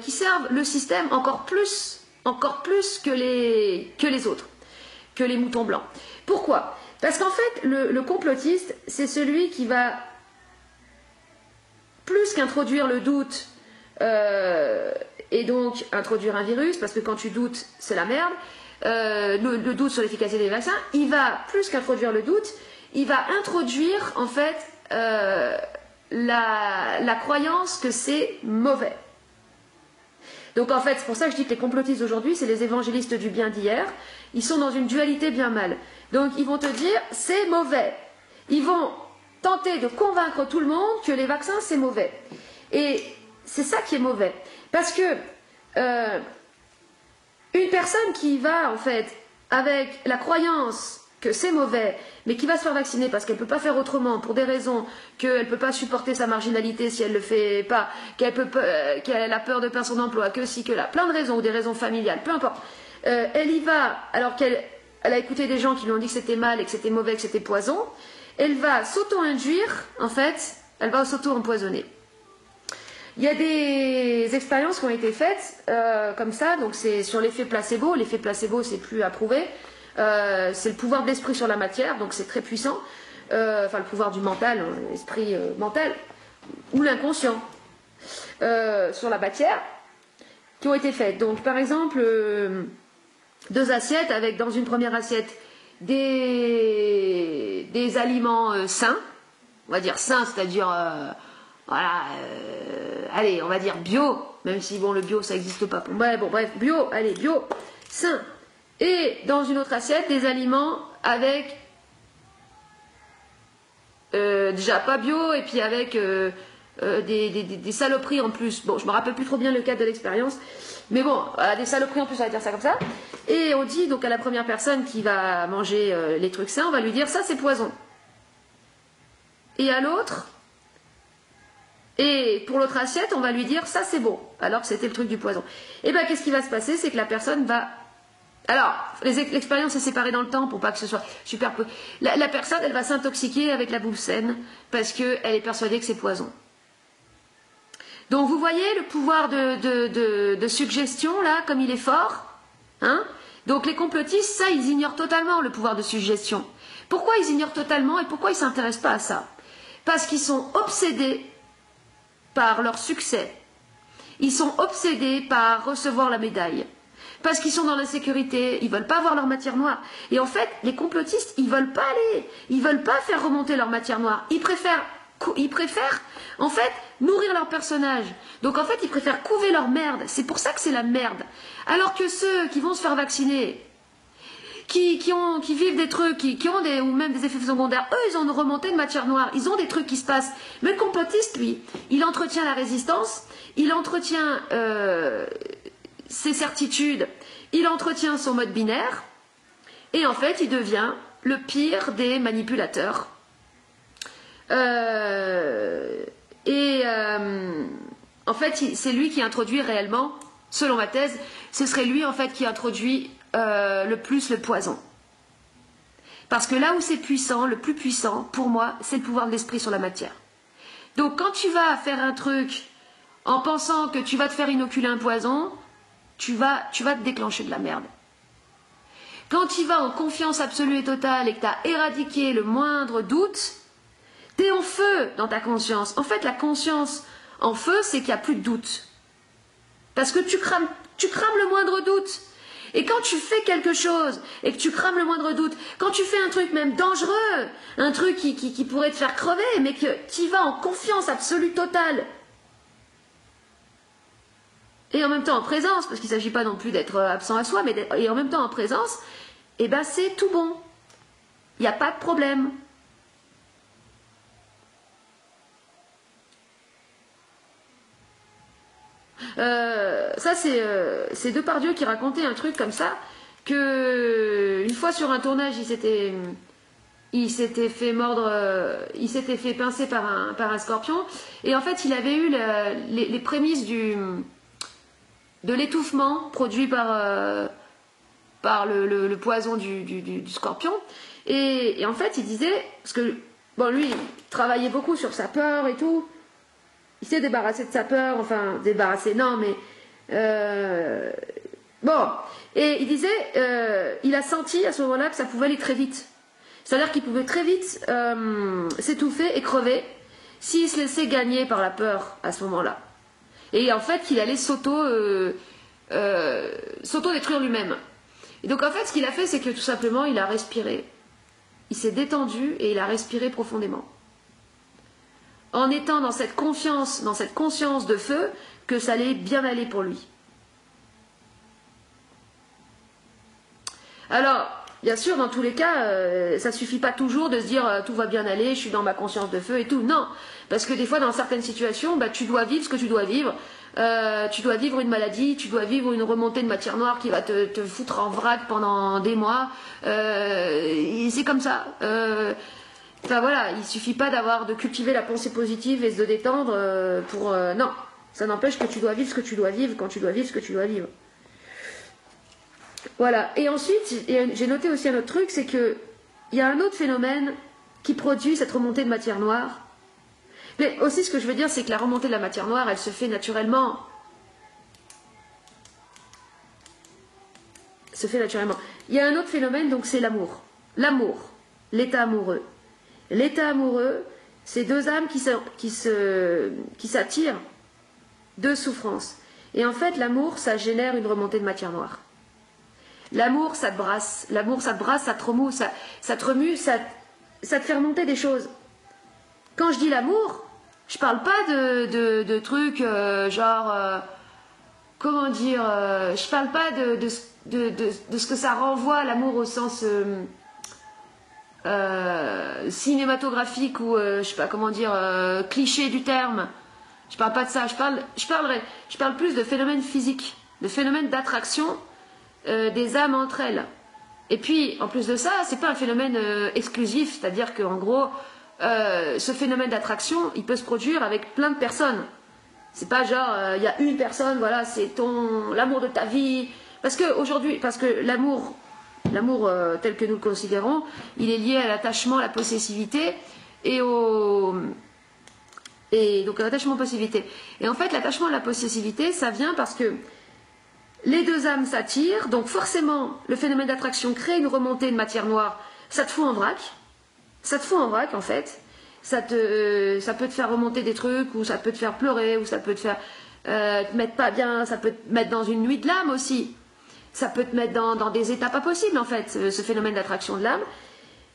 qui servent le système encore plus que les autres. que les moutons blancs. Pourquoi? Parce qu'en fait, le complotiste, c'est celui qui va, plus qu'introduire le doute, et donc introduire un virus, parce que quand tu doutes, c'est la merde, le doute sur l'efficacité des vaccins, il va, plus qu'introduire le doute, il va introduire, en fait, la croyance que c'est mauvais. Donc en fait, c'est pour ça que je dis que les complotistes aujourd'hui, c'est les évangélistes du bien d'hier. Ils sont dans une dualité bien mal. Donc ils vont te dire, c'est mauvais. Ils vont tenter de convaincre tout le monde que les vaccins, c'est mauvais. Et c'est ça qui est mauvais. Parce que une personne qui va, en fait, avec la croyance que c'est mauvais, mais qui va se faire vacciner parce qu'elle ne peut pas faire autrement, pour des raisons qu'elle ne peut pas supporter sa marginalité si elle ne le fait pas, qu'elle a peur de perdre son emploi, que si, que là, plein de raisons, ou des raisons familiales, peu importe. Elle y va, alors qu'elle a écouté des gens qui lui ont dit que c'était mal et que c'était mauvais, que c'était poison, elle va s'auto-induire, en fait, elle va s'auto-empoisonner. Il y a des expériences qui ont été faites comme ça, donc c'est sur l'effet placebo. L'effet placebo, c'est plus à prouver. C'est le pouvoir de l'esprit sur la matière, donc c'est très puissant. Enfin, le pouvoir du mental, l'esprit mental, ou l'inconscient sur la matière, qui ont été faites. Donc, par exemple, 2 assiettes avec, dans une première assiette, des aliments sains, on va dire sains, c'est-à-dire, voilà, allez, on va dire bio, même si, bon, le bio, ça n'existe pas. Bon, bref, bio, allez, bio, sain. Et dans une autre assiette, des aliments avec déjà pas bio et puis avec des saloperies en plus. Bon, je me rappelle plus trop bien le cadre de l'expérience, mais bon, des saloperies en plus, on va dire ça comme ça. Et on dit donc à la première personne qui va manger les trucs sains, on va lui dire ça c'est poison. Et à l'autre, et pour l'autre assiette, on va lui dire ça c'est bon, alors que c'était le truc du poison. Et bien qu'est-ce qui va se passer? C'est que la personne va... Alors, l'expérience est séparée dans le temps pour pas que ce soit super peu. La personne, elle va s'intoxiquer avec la bouffe saine parce qu'elle est persuadée que c'est poison. Donc, vous voyez le pouvoir de suggestion, là, comme il est fort, hein? Donc, les complotistes, ça, ils ignorent totalement le pouvoir de suggestion. Pourquoi ils ignorent totalement et pourquoi ils ne s'intéressent pas à ça? Parce qu'ils sont obsédés par leur succès. Ils sont obsédés par recevoir la médaille. Parce qu'ils sont dans l'insécurité, ils ne veulent pas avoir leur matière noire. Et en fait, les complotistes, ils ne veulent pas ils veulent pas faire remonter leur matière noire. Ils préfèrent, en fait, nourrir leur personnage. Donc en fait, ils préfèrent couver leur merde. C'est pour ça que c'est la merde. Alors que ceux qui vont se faire vacciner, qui vivent des trucs, qui ont ou même des effets secondaires, eux, ils ont remonté de matière noire. Ils ont des trucs qui se passent. Mais le complotiste, lui, il entretient la résistance, il entretient... ses certitudes, il entretient son mode binaire, et en fait, il devient le pire des manipulateurs. En fait, c'est lui qui introduit réellement, selon ma thèse, ce serait lui en fait qui introduit le plus le poison. Parce que là où c'est puissant, le plus puissant, pour moi, c'est le pouvoir de l'esprit sur la matière. Donc quand tu vas faire un truc en pensant que tu vas te faire inoculer un poison, tu vas te déclencher de la merde. Quand tu vas en confiance absolue et totale et que tu as éradiqué le moindre doute, tu es en feu dans ta conscience. En fait, la conscience en feu, c'est qu'il n'y a plus de doute. Parce que tu crames le moindre doute. Et quand tu fais quelque chose et que tu crames le moindre doute, quand tu fais un truc même dangereux, un truc qui pourrait te faire crever, mais que tu y vas en confiance absolue totale, et en même temps en présence, parce qu'il ne s'agit pas non plus d'être absent à soi, mais et en même temps en présence, et ben c'est tout bon. Il n'y a pas de problème. Ça c'est Depardieu qui racontait un truc comme ça, que une fois sur un tournage, il s'était fait mordre, il s'était fait pincer par un scorpion, et en fait il avait eu les prémices de l'étouffement produit par le poison du scorpion. Et en fait, il disait, parce que bon, lui, il travaillait beaucoup sur sa peur et tout. Il s'est débarrassé de sa peur, enfin, débarrassé, non, mais Bon, et il disait, il a senti à ce moment-là que ça pouvait aller très vite. C'est-à-dire qu'il pouvait très vite s'étouffer et crever s'il se laissait gagner par la peur à ce moment-là. Et en fait, qu'il allait s'auto-détruire lui-même. Et donc en fait, ce qu'il a fait, c'est que tout simplement, il a respiré. Il s'est détendu et il a respiré profondément. En étant dans cette confiance, dans cette conscience de feu, que ça allait bien aller pour lui. Alors, bien sûr, dans tous les cas, ça ne suffit pas toujours de se dire tout va bien aller, je suis dans ma conscience de feu et tout. Non, parce que des fois, dans certaines situations, tu dois vivre ce que tu dois vivre. Tu dois vivre une maladie, tu dois vivre une remontée de matière noire qui va te foutre en vrac pendant des mois. C'est comme ça. Enfin voilà, il suffit pas de cultiver la pensée positive et de se détendre non, ça n'empêche que tu dois vivre ce que tu dois vivre quand tu dois vivre ce que tu dois vivre. Voilà. Et ensuite, j'ai noté aussi un autre truc, c'est que il y a un autre phénomène qui produit cette remontée de matière noire. Mais aussi, ce que je veux dire, c'est que la remontée de la matière noire, elle se fait naturellement. Il y a un autre phénomène, donc c'est l'amour. L'amour, l'état amoureux. L'état amoureux, c'est deux âmes qui s'attirent, deux souffrances. Et en fait, l'amour, ça génère une remontée de matière noire. L'amour, ça te brasse. L'amour, ça te brasse, ça te remue, ça te remue, ça te fait remonter des choses. Quand je dis l'amour, je parle pas de trucs comment dire, je parle pas de ce que ça renvoie, l'amour au sens cinématographique ou je sais pas comment dire, cliché du terme. Je parle pas de ça, je parle plus de phénomènes physiques, de phénomènes d'attraction des âmes entre elles. Et puis, en plus de ça, c'est pas un phénomène exclusif, c'est-à-dire qu'en gros, ce phénomène d'attraction, il peut se produire avec plein de personnes. C'est pas genre, il y a une personne, voilà, c'est l'amour de ta vie. Parce que l'amour tel que nous le considérons, il est lié à l'attachement, à la possessivité et donc à l'attachement possessivité. Et en fait, l'attachement à la possessivité, ça vient parce que les deux âmes s'attirent, donc forcément, le phénomène d'attraction crée une remontée de matière noire. Ça te fout en vrac. Ça te fout en vrac, en fait. Ça peut te faire remonter des trucs, ou ça peut te faire pleurer, ou ça peut te faire te mettre pas bien, ça peut te mettre dans une nuit de l'âme aussi. Ça peut te mettre dans des états pas possibles, en fait, ce phénomène d'attraction de l'âme.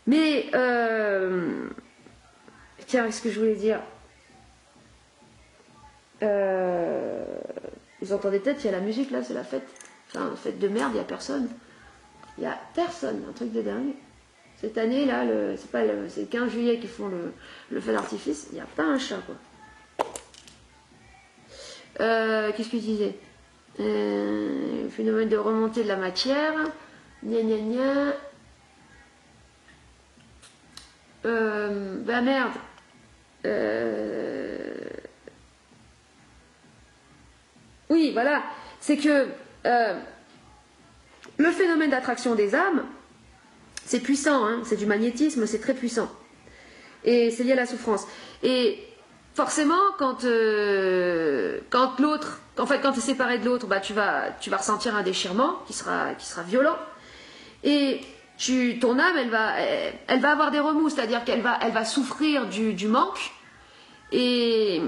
Mais, tiens, qu'est-ce que je voulais dire Vous entendez peut-être, il y a la musique là, c'est la fête. Enfin, fête de merde, il n'y a personne. Il n'y a personne, un truc de dingue. Cette année là, c'est le 15 juillet qu'ils font le feu d'artifice, il n'y a pas un chat quoi. Qu'est-ce que je disais phénomène de remontée de la matière. Gna gna gna. Bah merde. Oui, voilà. C'est que le phénomène d'attraction des âmes, c'est puissant, hein, c'est du magnétisme, c'est très puissant. Et c'est lié à la souffrance. Et forcément, quand l'autre, en fait, quand tu es séparé de l'autre, bah, tu vas ressentir un déchirement qui sera violent. Et ton âme, elle va avoir des remous, c'est-à-dire qu'elle va souffrir du manque. Et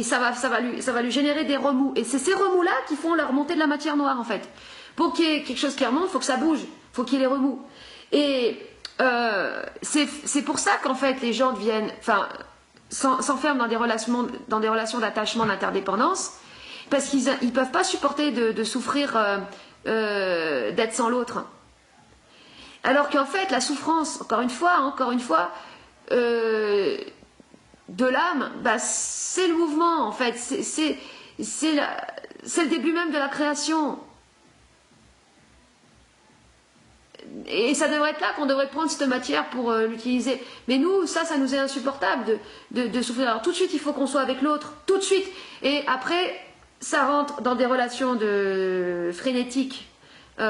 ça va lui générer des remous. Et c'est ces remous-là qui font la remontée de la matière noire, en fait. Pour qu'il y ait quelque chose qui remonte, il faut que ça bouge, il faut qu'il y ait les remous. Et c'est pour ça qu'en fait les gens s'enferment dans des relations d'attachement, d'interdépendance, parce qu'ils ne peuvent pas supporter de souffrir d'être sans l'autre. Alors qu'en fait la souffrance, encore une fois, de l'âme, bah, c'est le mouvement en fait, c'est le début même de la création. Et ça devrait être là qu'on devrait prendre cette matière pour l'utiliser. Mais nous, ça nous est insupportable de souffrir. Alors tout de suite, il faut qu'on soit avec l'autre. Tout de suite. Et après, ça rentre dans des relations frénétiques,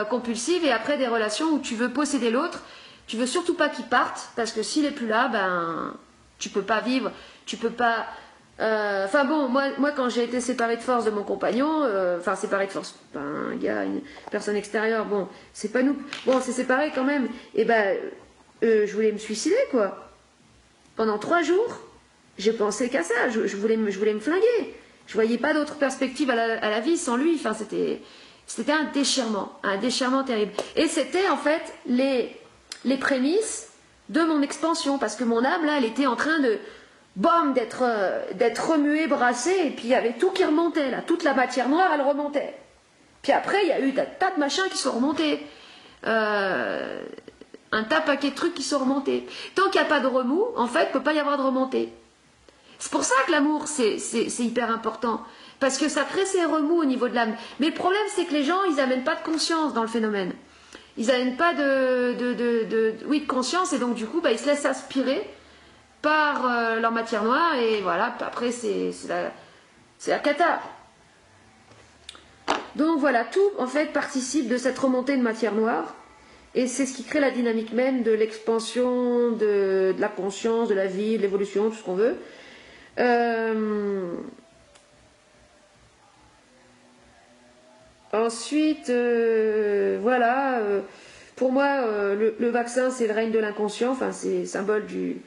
compulsives. Et après, des relations où tu veux posséder l'autre. Tu veux surtout pas qu'il parte. Parce que s'il est plus là, ben, tu peux pas vivre. Tu peux pas Enfin bon, moi quand j'ai été séparée de force de mon compagnon, enfin séparée de force, pas un gars, une personne extérieure, bon, c'est pas nous. Bon, on s'est séparés quand même. Et ben, je voulais me suicider, quoi. Pendant 3 jours, j'ai pensé qu'à ça. Je voulais me flinguer. Je voyais pas d'autre perspective à la vie sans lui. Enfin, c'était un déchirement terrible. Et c'était en fait les prémices de mon expansion, parce que mon âme là, elle était en train de d'être remuée, brassée, et puis il y avait tout qui remontait là, toute la matière noire, elle remontait. Puis après, il y a eu un tas de machins qui sont remontés. Un paquet de trucs qui sont remontés. Tant qu'il n'y a pas de remous, en fait, il ne peut pas y avoir de remontée. C'est pour ça que l'amour, c'est hyper important. Parce que ça crée ces remous au niveau de l'âme. Mais le problème, c'est que les gens, ils n'amènent pas de conscience dans le phénomène. Ils n'amènent pas de conscience, et donc du coup, ils se laissent aspirer par leur matière noire, et voilà, après, c'est la cata. Donc voilà, tout, en fait, participe de cette remontée de matière noire. Et c'est ce qui crée la dynamique même de l'expansion, de la conscience, de la vie, de l'évolution, tout ce qu'on veut. Ensuite, voilà, pour moi, le vaccin, c'est le règne de l'inconscient, enfin, c'est symbole du...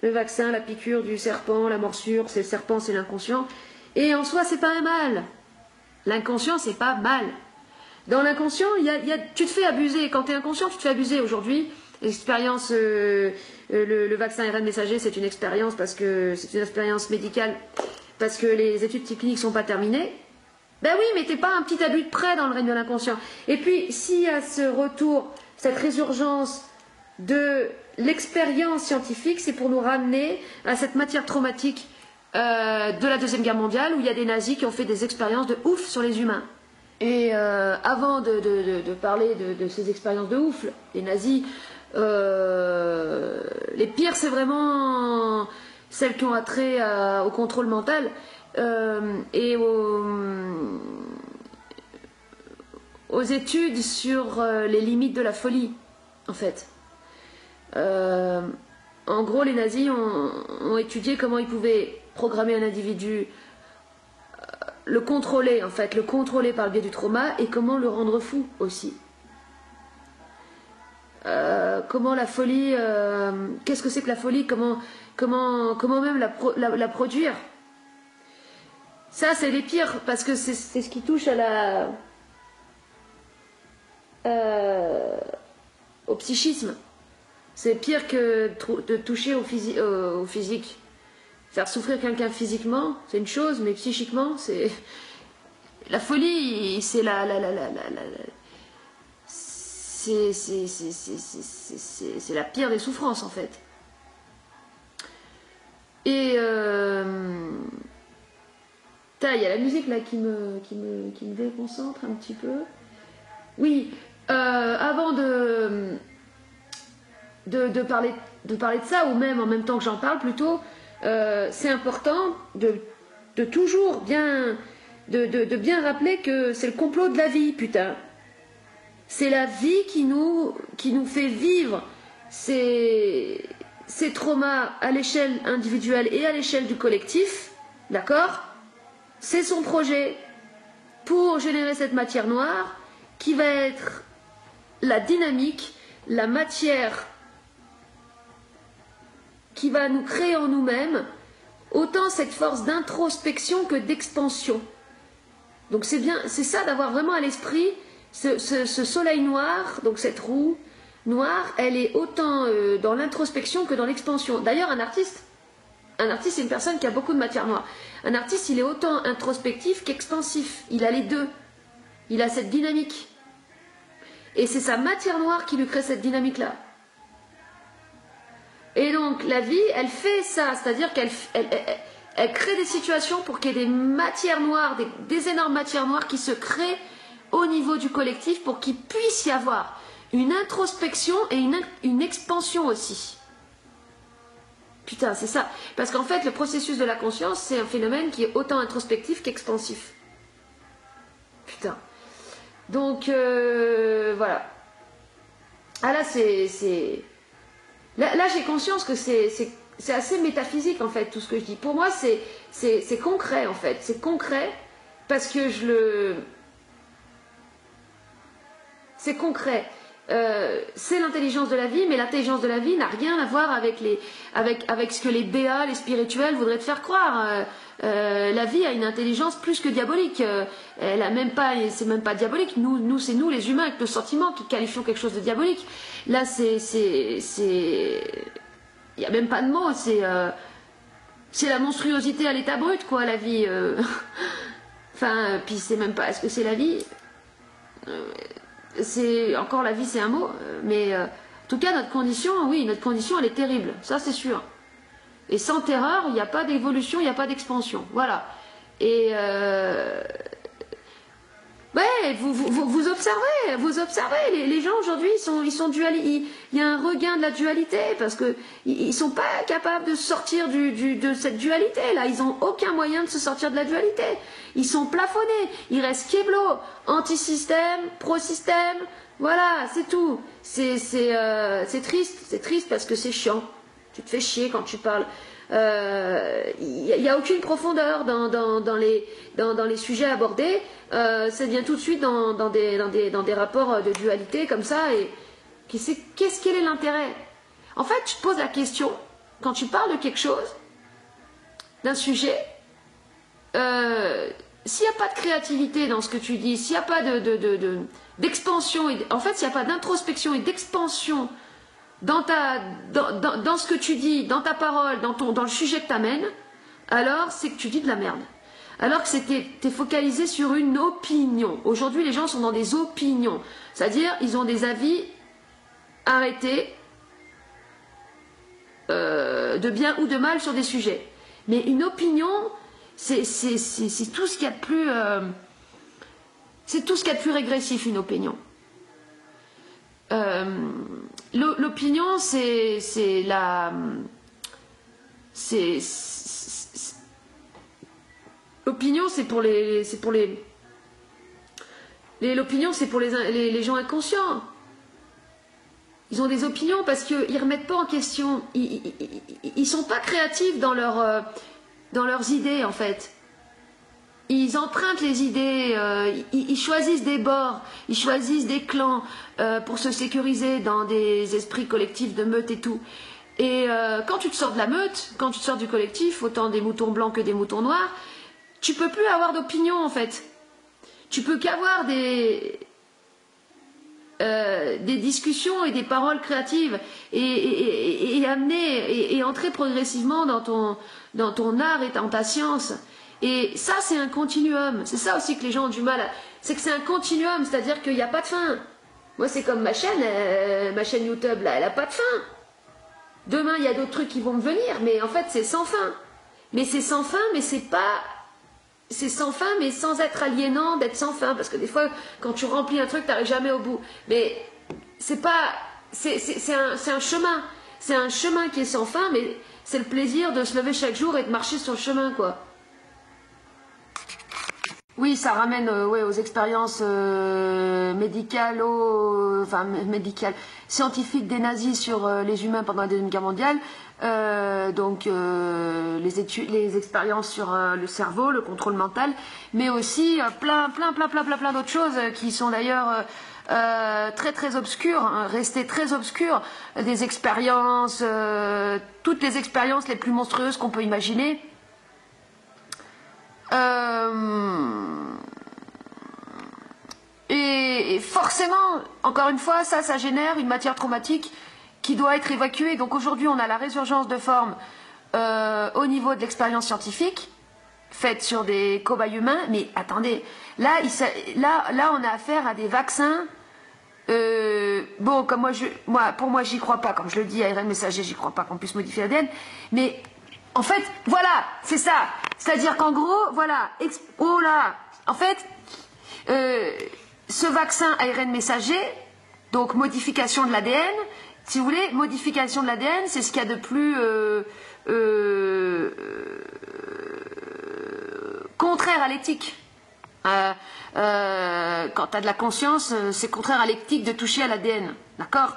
Le vaccin, la piqûre du serpent, la morsure, c'est le serpent, c'est l'inconscient. Et en soi, c'est pas un mal. L'inconscient, c'est pas mal. Dans l'inconscient, tu te fais abuser. Quand tu es inconscient, tu te fais abuser. Aujourd'hui, l'expérience, le vaccin ARN messager, c'est une expérience parce que c'est une expérience médicale, parce que les études cliniques ne sont pas terminées. Ben oui, mais t'es pas un petit abus de près dans le règne de l'inconscient. Et puis, s'il y a ce retour, cette résurgence de l'expérience scientifique, c'est pour nous ramener à cette matière traumatique de la Deuxième Guerre mondiale, où il y a des nazis qui ont fait des expériences de ouf sur les humains. Et avant de parler de ces expériences de ouf, les nazis, les pires, c'est vraiment celles qui ont attrait au contrôle mental et aux études sur les limites de la folie, en fait. En gros, les nazis ont étudié comment ils pouvaient programmer un individu, le contrôler en fait, le contrôler par le biais du trauma, et comment le rendre fou aussi. Comment la folie, qu'est-ce que c'est que la folie, comment même la produire. Ça, c'est les pires, parce que c'est ce qui touche à au psychisme. C'est pire que de toucher au physique. Faire souffrir quelqu'un physiquement, c'est une chose, mais psychiquement, c'est... La folie, c'est c'est la pire des souffrances, en fait. Et... il y a la musique, là, qui me déconcentre un petit peu. Oui, avant de parler de ça, ou même en même temps que j'en parle plutôt, c'est important de toujours bien bien rappeler que c'est le complot de la vie, putain. C'est la vie qui nous fait vivre ces traumas à l'échelle individuelle et à l'échelle du collectif, d'accord? C'est son projet pour générer cette matière noire qui va être la dynamique, la matière qui va nous créer en nous-mêmes autant cette force d'introspection que d'expansion. Donc c'est bien, c'est ça d'avoir vraiment à l'esprit ce soleil noir, donc cette roue noire, elle est autant dans l'introspection que dans l'expansion. D'ailleurs, un artiste, c'est une personne qui a beaucoup de matière noire. Un artiste, il est autant introspectif qu'expansif. Il a les deux. Il a cette dynamique. Et c'est sa matière noire qui lui crée cette dynamique-là. Et donc, la vie, elle fait ça. C'est-à-dire qu'elle crée des situations pour qu'il y ait des matières noires, des énormes matières noires qui se créent au niveau du collectif pour qu'il puisse y avoir une introspection et une expansion aussi. Putain, c'est ça. Parce qu'en fait, le processus de la conscience, c'est un phénomène qui est autant introspectif qu'expansif. Putain. Donc, voilà. Ah là, là j'ai conscience que c'est c'est assez métaphysique en fait tout ce que je dis. Pour moi c'est concret en fait, c'est concret parce que c'est concret. C'est l'intelligence de la vie, mais l'intelligence de la vie n'a rien à voir avec ce que les béats, les spirituels voudraient te faire croire. La vie a une intelligence plus que diabolique. Elle a même pas, c'est même pas diabolique. C'est nous les humains avec nos sentiments qui qualifions quelque chose de diabolique. Là, il y a même pas de mots. C'est la monstruosité à l'état brut, quoi, la vie. Enfin, puis c'est même pas. Est-ce que c'est la vie? C'est encore la vie, c'est un mot, mais en tout cas notre condition, oui, notre condition, elle est terrible, ça c'est sûr. Et sans terreur, il n'y a pas d'évolution, il n'y a pas d'expansion, voilà. Et ouais, vous observez, les gens aujourd'hui, ils sont dualistes. Il y a un regain de la dualité parce que ils sont pas capables de sortir de cette dualité là. Ils ont aucun moyen de se sortir de la dualité. Ils sont plafonnés. Ils restent kéblo, anti-système, pro-système. Voilà, c'est tout. C'est triste parce que c'est chiant. Tu te fais chier quand tu parles. Il n'y a aucune profondeur dans les sujets abordés. Ça vient tout de suite dans des rapports de dualité comme ça. Et quel est l'intérêt? En fait, tu te poses la question, quand tu parles de quelque chose, d'un sujet, s'il n'y a pas de créativité dans ce que tu dis, s'il n'y a pas d'expansion, en fait, s'il n'y a pas d'introspection et d'expansion dans ce que tu dis, dans ta parole, dans le sujet que tu amènes, alors c'est que tu dis de la merde. Alors que t'es focalisé sur une opinion. Aujourd'hui, les gens sont dans des opinions. C'est-à-dire, ils ont des avis arrêtés de bien ou de mal sur des sujets. Mais une opinion, c'est tout ce qu'il y a de plus... c'est tout ce qu'il y a de plus régressif, une opinion. L'opinion, l'opinion, c'est pour les gens inconscients. Ils ont des opinions parce qu'ils ne remettent pas en question. Ils sont pas créatifs dans leurs idées, en fait. Ils empruntent les idées, ils choisissent des bords, ils choisissent des clans pour se sécuriser dans des esprits collectifs de meute et tout. Et quand tu te sors de la meute, quand tu te sors du collectif, autant des moutons blancs que des moutons noirs, tu peux plus avoir d'opinion en fait. Tu peux qu'avoir des discussions et des paroles créatives et amener et entrer progressivement dans ton art et dans ta science. Et ça, c'est un continuum. C'est ça aussi que les gens ont du mal à... C'est que c'est un continuum, c'est-à-dire qu'il n'y a pas de fin. Moi, c'est comme ma chaîne YouTube, là, elle n'a pas de fin. Demain, il y a d'autres trucs qui vont me venir, mais en fait, c'est sans fin. Mais c'est sans fin, mais c'est pas... C'est sans fin, mais sans être aliénant d'être sans fin. Parce que des fois, quand tu remplis un truc, tu n'arrives jamais au bout. Mais c'est pas... C'est un chemin. C'est un chemin qui est sans fin, mais c'est le plaisir de se lever chaque jour et de marcher sur le chemin, quoi. Oui, ça ramène aux expériences médicales, scientifiques des nazis sur les humains pendant la Deuxième Guerre mondiale. Les expériences sur le cerveau, le contrôle mental, mais aussi plein d'autres choses qui sont d'ailleurs très très obscures, hein, restées très obscures, des expériences, toutes les expériences les plus monstrueuses qu'on peut imaginer. Et forcément, encore une fois, ça génère une matière traumatique qui doit être évacuée. Donc aujourd'hui, on a la résurgence de formes au niveau de l'expérience scientifique, faite sur des cobayes humains. Mais attendez, là, on a affaire à des vaccins. Bon, comme pour moi, j'y crois pas. Comme je le dis, ARN messager, j'y crois pas qu'on puisse modifier l'ADN. Mais en fait, voilà, c'est ça. C'est-à-dire qu'en gros, voilà, en fait, ce vaccin ARN messager, donc modification de l'ADN, si vous voulez, modification de l'ADN, c'est ce qu'il y a de plus contraire à l'éthique. Quand tu as de la conscience, c'est contraire à l'éthique de toucher à l'ADN, d'accord?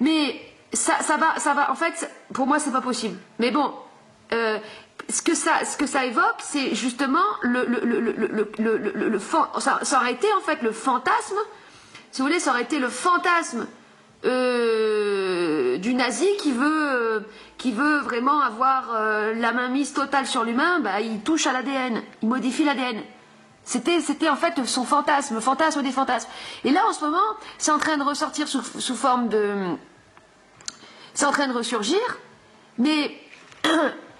Mais ça va. En fait, pour moi, c'est pas possible. Mais bon, ce que ça évoque, c'est justement ça aurait été en fait le fantasme. Si vous voulez, ça aurait été le fantasme du nazi qui veut vraiment avoir la mainmise totale sur l'humain. Bah, il touche à l'ADN, il modifie l'ADN. C'était en fait son fantasme, le fantasme des fantasmes. Et là, en ce moment, c'est en train de ressortir sous forme de... C'est en train de ressurgir, mais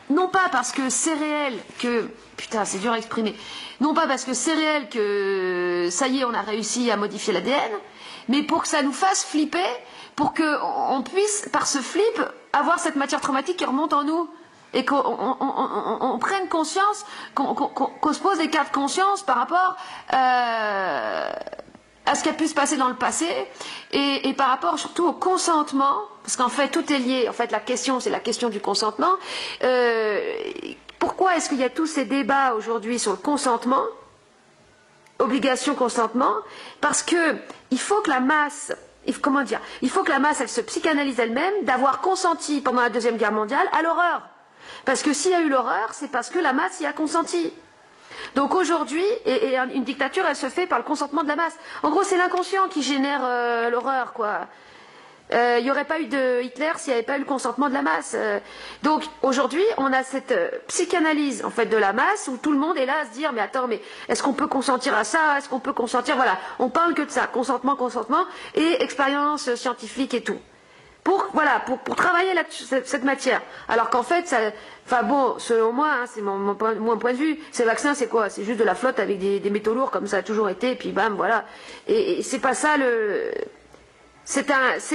non pas parce que c'est réel que... Putain, c'est dur à exprimer. Non pas parce que c'est réel que ça y est, on a réussi à modifier l'ADN, mais pour que ça nous fasse flipper, pour qu'on puisse, par ce flip, avoir cette matière traumatique qui remonte en nous. Et qu'on prenne conscience, qu'on se pose des cas de conscience par rapport à ce qui a pu se passer dans le passé et par rapport surtout au consentement, parce qu'en fait tout est lié. En fait la question, c'est la question du consentement. Pourquoi est-ce qu'il y a tous ces débats aujourd'hui sur le consentement, obligation consentement? Parce que il faut que la masse, comment dire, il faut que la masse elle se psychanalyse elle-même d'avoir consenti pendant la Deuxième Guerre mondiale à l'horreur. Parce que s'il y a eu l'horreur, c'est parce que la masse y a consenti. Donc aujourd'hui, et une dictature, elle se fait par le consentement de la masse. En gros, c'est l'inconscient qui génère l'horreur, quoi. Il n'y aurait pas eu de Hitler s'il n'y avait pas eu le consentement de la masse. Donc aujourd'hui, on a cette psychanalyse en fait de la masse où tout le monde est là à se dire mais attends, mais est-ce qu'on peut consentir à ça? Est-ce qu'on peut consentir? Voilà, on parle que de ça, consentement et expérience scientifique et tout. Pour travailler cette matière. Alors qu'en fait, enfin bon, selon moi, hein, c'est mon point de vue, ces vaccins, c'est quoi? C'est juste de la flotte avec des métaux lourds comme ça a toujours été, et puis bam, voilà. Et c'est pas ça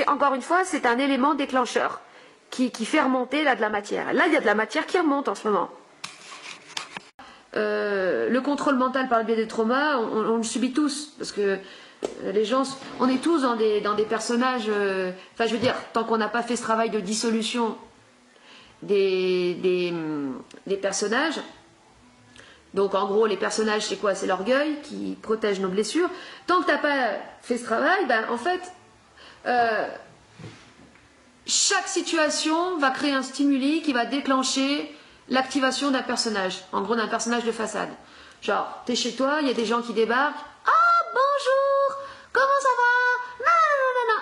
encore une fois, c'est un élément déclencheur qui fait remonter là de la matière. Là, il y a de la matière qui remonte en ce moment. Le contrôle mental par le biais des traumas, on le subit tous, parce que les gens, on est tous dans des personnages, enfin je veux dire, tant qu'on n'a pas fait ce travail de dissolution des personnages, donc en gros les personnages c'est quoi? C'est l'orgueil qui protège nos blessures. Tant que tu n'as pas fait ce travail, ben, en fait, chaque situation va créer un stimuli qui va déclencher l'activation d'un personnage, en gros d'un personnage de façade. Genre, t'es chez toi, il y a des gens qui débarquent, ah bonjour, comment ça va? Non.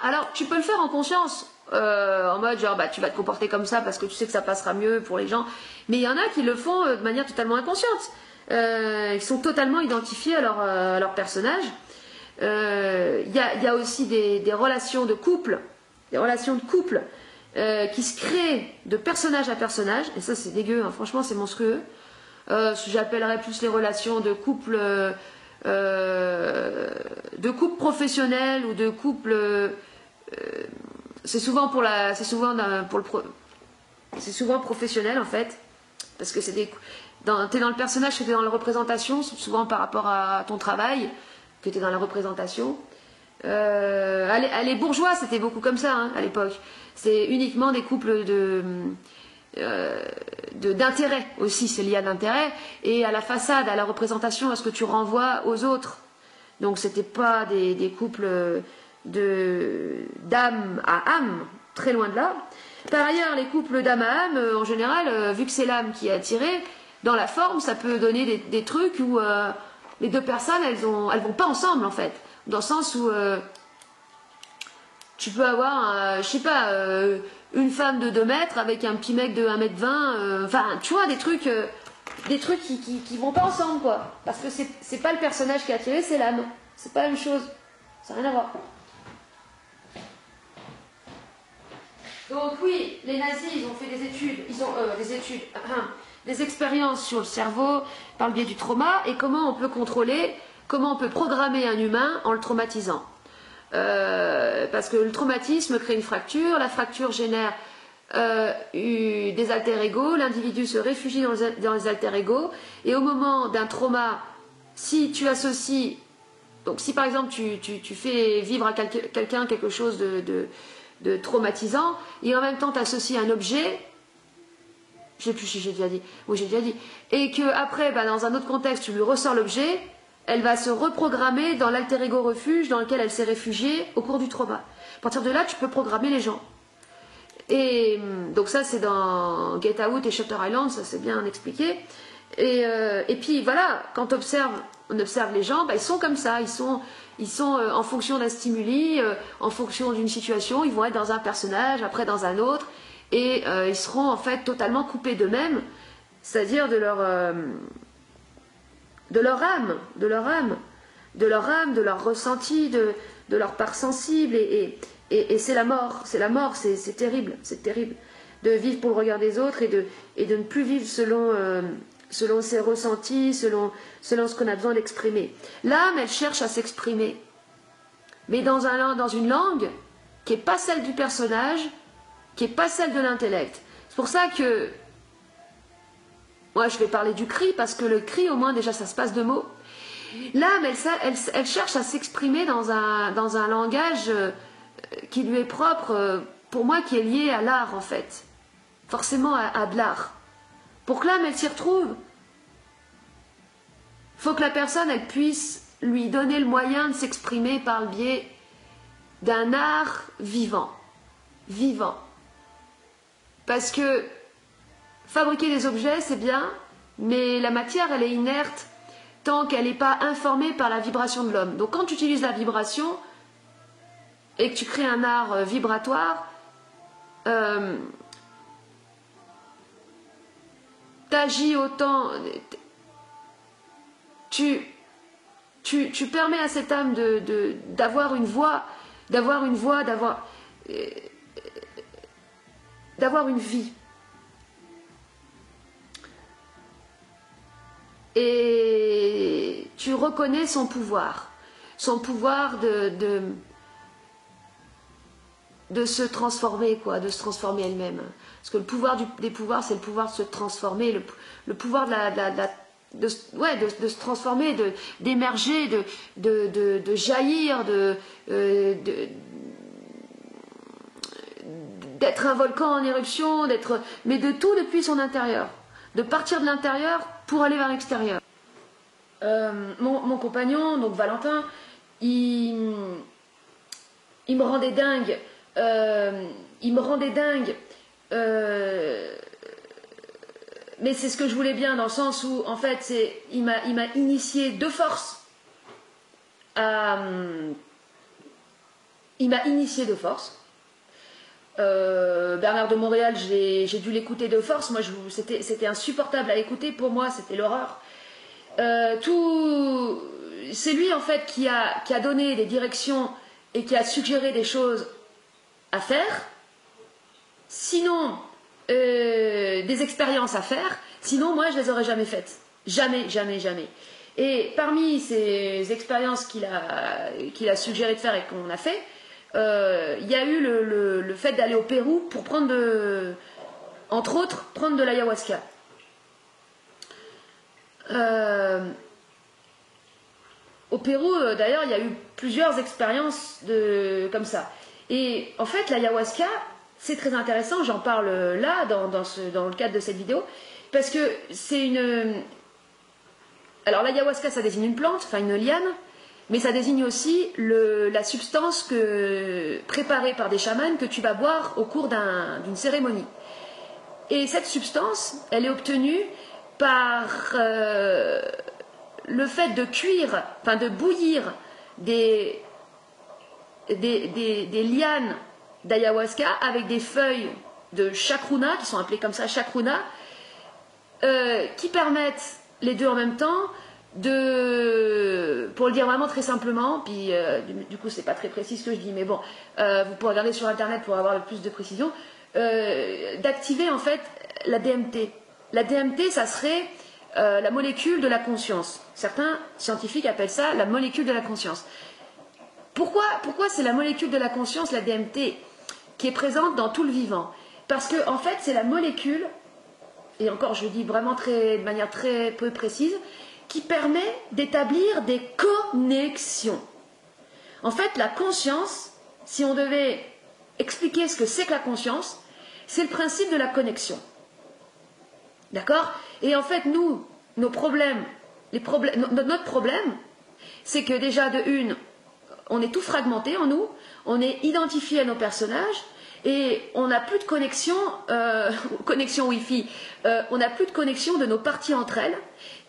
Alors, tu peux le faire en conscience, en mode genre, bah tu vas te comporter comme ça parce que tu sais que ça passera mieux pour les gens. Mais il y en a qui le font de manière totalement inconsciente. Ils sont totalement identifiés à leur personnage. Il y a aussi des relations de couple, qui se créent de personnage à personnage, et ça c'est dégueu, hein, franchement c'est monstrueux. J'appellerais plus les relations de couple professionnel ou de couple. C'est souvent professionnel en fait, parce que t'es dans le personnage que t'es dans la représentation, souvent par rapport à ton travail que t'es dans la représentation. Les bourgeois c'était beaucoup comme ça hein, à l'époque. C'est uniquement des couples d'intérêt aussi, c'est lié à l'intérêt et à la façade, à la représentation, à ce que tu renvoies aux autres. Donc c'était pas des couples d'âme à âme, très loin de là. Par ailleurs, les couples d'âme à âme, en général, vu que c'est l'âme qui est attirée, dans la forme, ça peut donner des trucs où les deux personnes, elles vont pas ensemble en fait, dans le sens où tu peux avoir, je sais pas, une femme de 2 mètres avec un petit mec de 1m20, enfin, tu vois, des trucs qui vont pas ensemble, quoi. Parce que c'est pas le personnage qui est attiré, c'est l'âme. C'est pas la même chose. Ça n'a rien à voir. Donc oui, les nazis, ils ont fait des études, des expériences sur le cerveau par le biais du trauma et comment on peut contrôler, comment on peut programmer un humain en le traumatisant. Parce que le traumatisme crée une fracture, la fracture génère des alter-ego, l'individu se réfugie dans les alter-ego, et au moment d'un trauma, si tu associes, donc si par exemple tu fais vivre à quelqu'un quelque chose de traumatisant, et en même temps tu associes un objet, je sais plus si j'ai déjà dit, oui j'ai déjà dit, et que après dans un autre contexte tu lui ressors l'objet, elle va se reprogrammer dans l'alter-ego refuge dans lequel elle s'est réfugiée au cours du trauma. À partir de là, tu peux programmer les gens. Et donc ça, c'est dans Get Out et Shutter Island, ça c'est bien expliqué. Et puis voilà, quand on observe les gens, bah, ils sont comme ça, ils sont en fonction d'un stimuli, en fonction d'une situation, ils vont être dans un personnage, après dans un autre, et ils seront en fait totalement coupés d'eux-mêmes, c'est-à-dire de leur âme, de leur ressenti, de leur part sensible, et c'est la mort, c'est terrible, de vivre pour le regard des autres et de ne plus vivre selon ses ressentis, selon ce qu'on a besoin d'exprimer. L'âme, elle cherche à s'exprimer, mais dans une langue qui n'est pas celle du personnage, qui n'est pas celle de l'intellect. C'est pour ça que moi je vais parler du cri, parce que le cri, au moins déjà ça se passe de mots. L'âme, elle cherche à s'exprimer dans un langage qui lui est propre, pour moi qui est lié à l'art en fait, forcément à de l'art. Pour que l'âme, elle s'y retrouve, il faut que la personne, elle puisse lui donner le moyen de s'exprimer par le biais d'un art vivant. Parce que fabriquer des objets, c'est bien, mais la matière, elle est inerte tant qu'elle n'est pas informée par la vibration de l'homme. Donc quand tu utilises la vibration et que tu crées un art vibratoire, t'agis autant, tu permets à cette âme d'avoir une voix, d'avoir une vie. Et tu reconnais son pouvoir de se transformer, quoi, de se transformer elle-même. Parce que le pouvoir des pouvoirs, c'est le pouvoir de se transformer, le pouvoir de se transformer, d'émerger, de jaillir, d'être un volcan en éruption, mais de tout depuis son intérieur. De partir de l'intérieur pour aller vers l'extérieur. Mon compagnon, donc Valentin, il me rendait dingue. Mais c'est ce que je voulais bien, dans le sens où, en fait, il m'a initié de force Bernard de Montréal, j'ai dû l'écouter de force. Moi, c'était insupportable à écouter. Pour moi, c'était l'horreur. C'est lui, en fait, qui a donné des directions et qui a suggéré des choses à faire. Sinon, des expériences à faire. Sinon, moi, je les aurais jamais faites. Jamais. Et parmi ces expériences qu'il a suggéré de faire et qu'on a fait, il y a eu le fait d'aller au Pérou pour entre autres, prendre de l'ayahuasca. Au Pérou, d'ailleurs, il y a eu plusieurs expériences comme ça. Et en fait, l'ayahuasca, c'est très intéressant, j'en parle là, dans le cadre de cette vidéo, parce que c'est une... Alors l'ayahuasca, ça désigne une plante, enfin une liane, mais ça désigne aussi la substance préparée par des chamans que tu vas boire au cours d'une cérémonie. Et cette substance, elle est obtenue par le fait de cuire, enfin de bouillir des lianes d'ayahuasca avec des feuilles de chacruna, qui sont appelées comme ça chacruna, qui permettent les deux en même temps pour le dire vraiment très simplement, puis du coup c'est pas très précis ce que je dis, mais bon, vous pourrez regarder sur internet pour avoir le plus de précision, d'activer en fait la DMT. La DMT, ça serait la molécule de la conscience. Certains scientifiques appellent ça la molécule de la conscience. Pourquoi c'est la molécule de la conscience, la DMT, qui est présente dans tout le vivant? Parce que en fait c'est la molécule, et encore je le dis vraiment de manière très peu précise, qui permet d'établir des connexions. En fait, la conscience, si on devait expliquer ce que c'est que la conscience, c'est le principe de la connexion. D'accord? Et en fait, notre problème, c'est que déjà de une, on est tout fragmenté en nous, on est identifié à nos personnages, et on n'a plus de connexion, connexion Wi-Fi, on n'a plus de connexion de nos parties entre elles,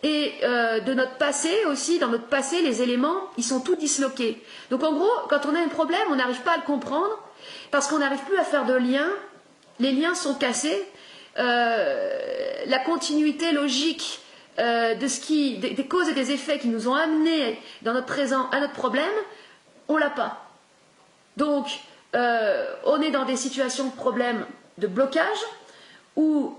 et de notre passé aussi, dans notre passé, les éléments, ils sont tous disloqués. Donc en gros, quand on a un problème, on n'arrive pas à le comprendre, parce qu'on n'arrive plus à faire de liens, les liens sont cassés, la continuité logique des causes et des effets qui nous ont amenés dans notre présent à notre problème, on l'a pas. Donc, on est dans des situations de problème de blocage où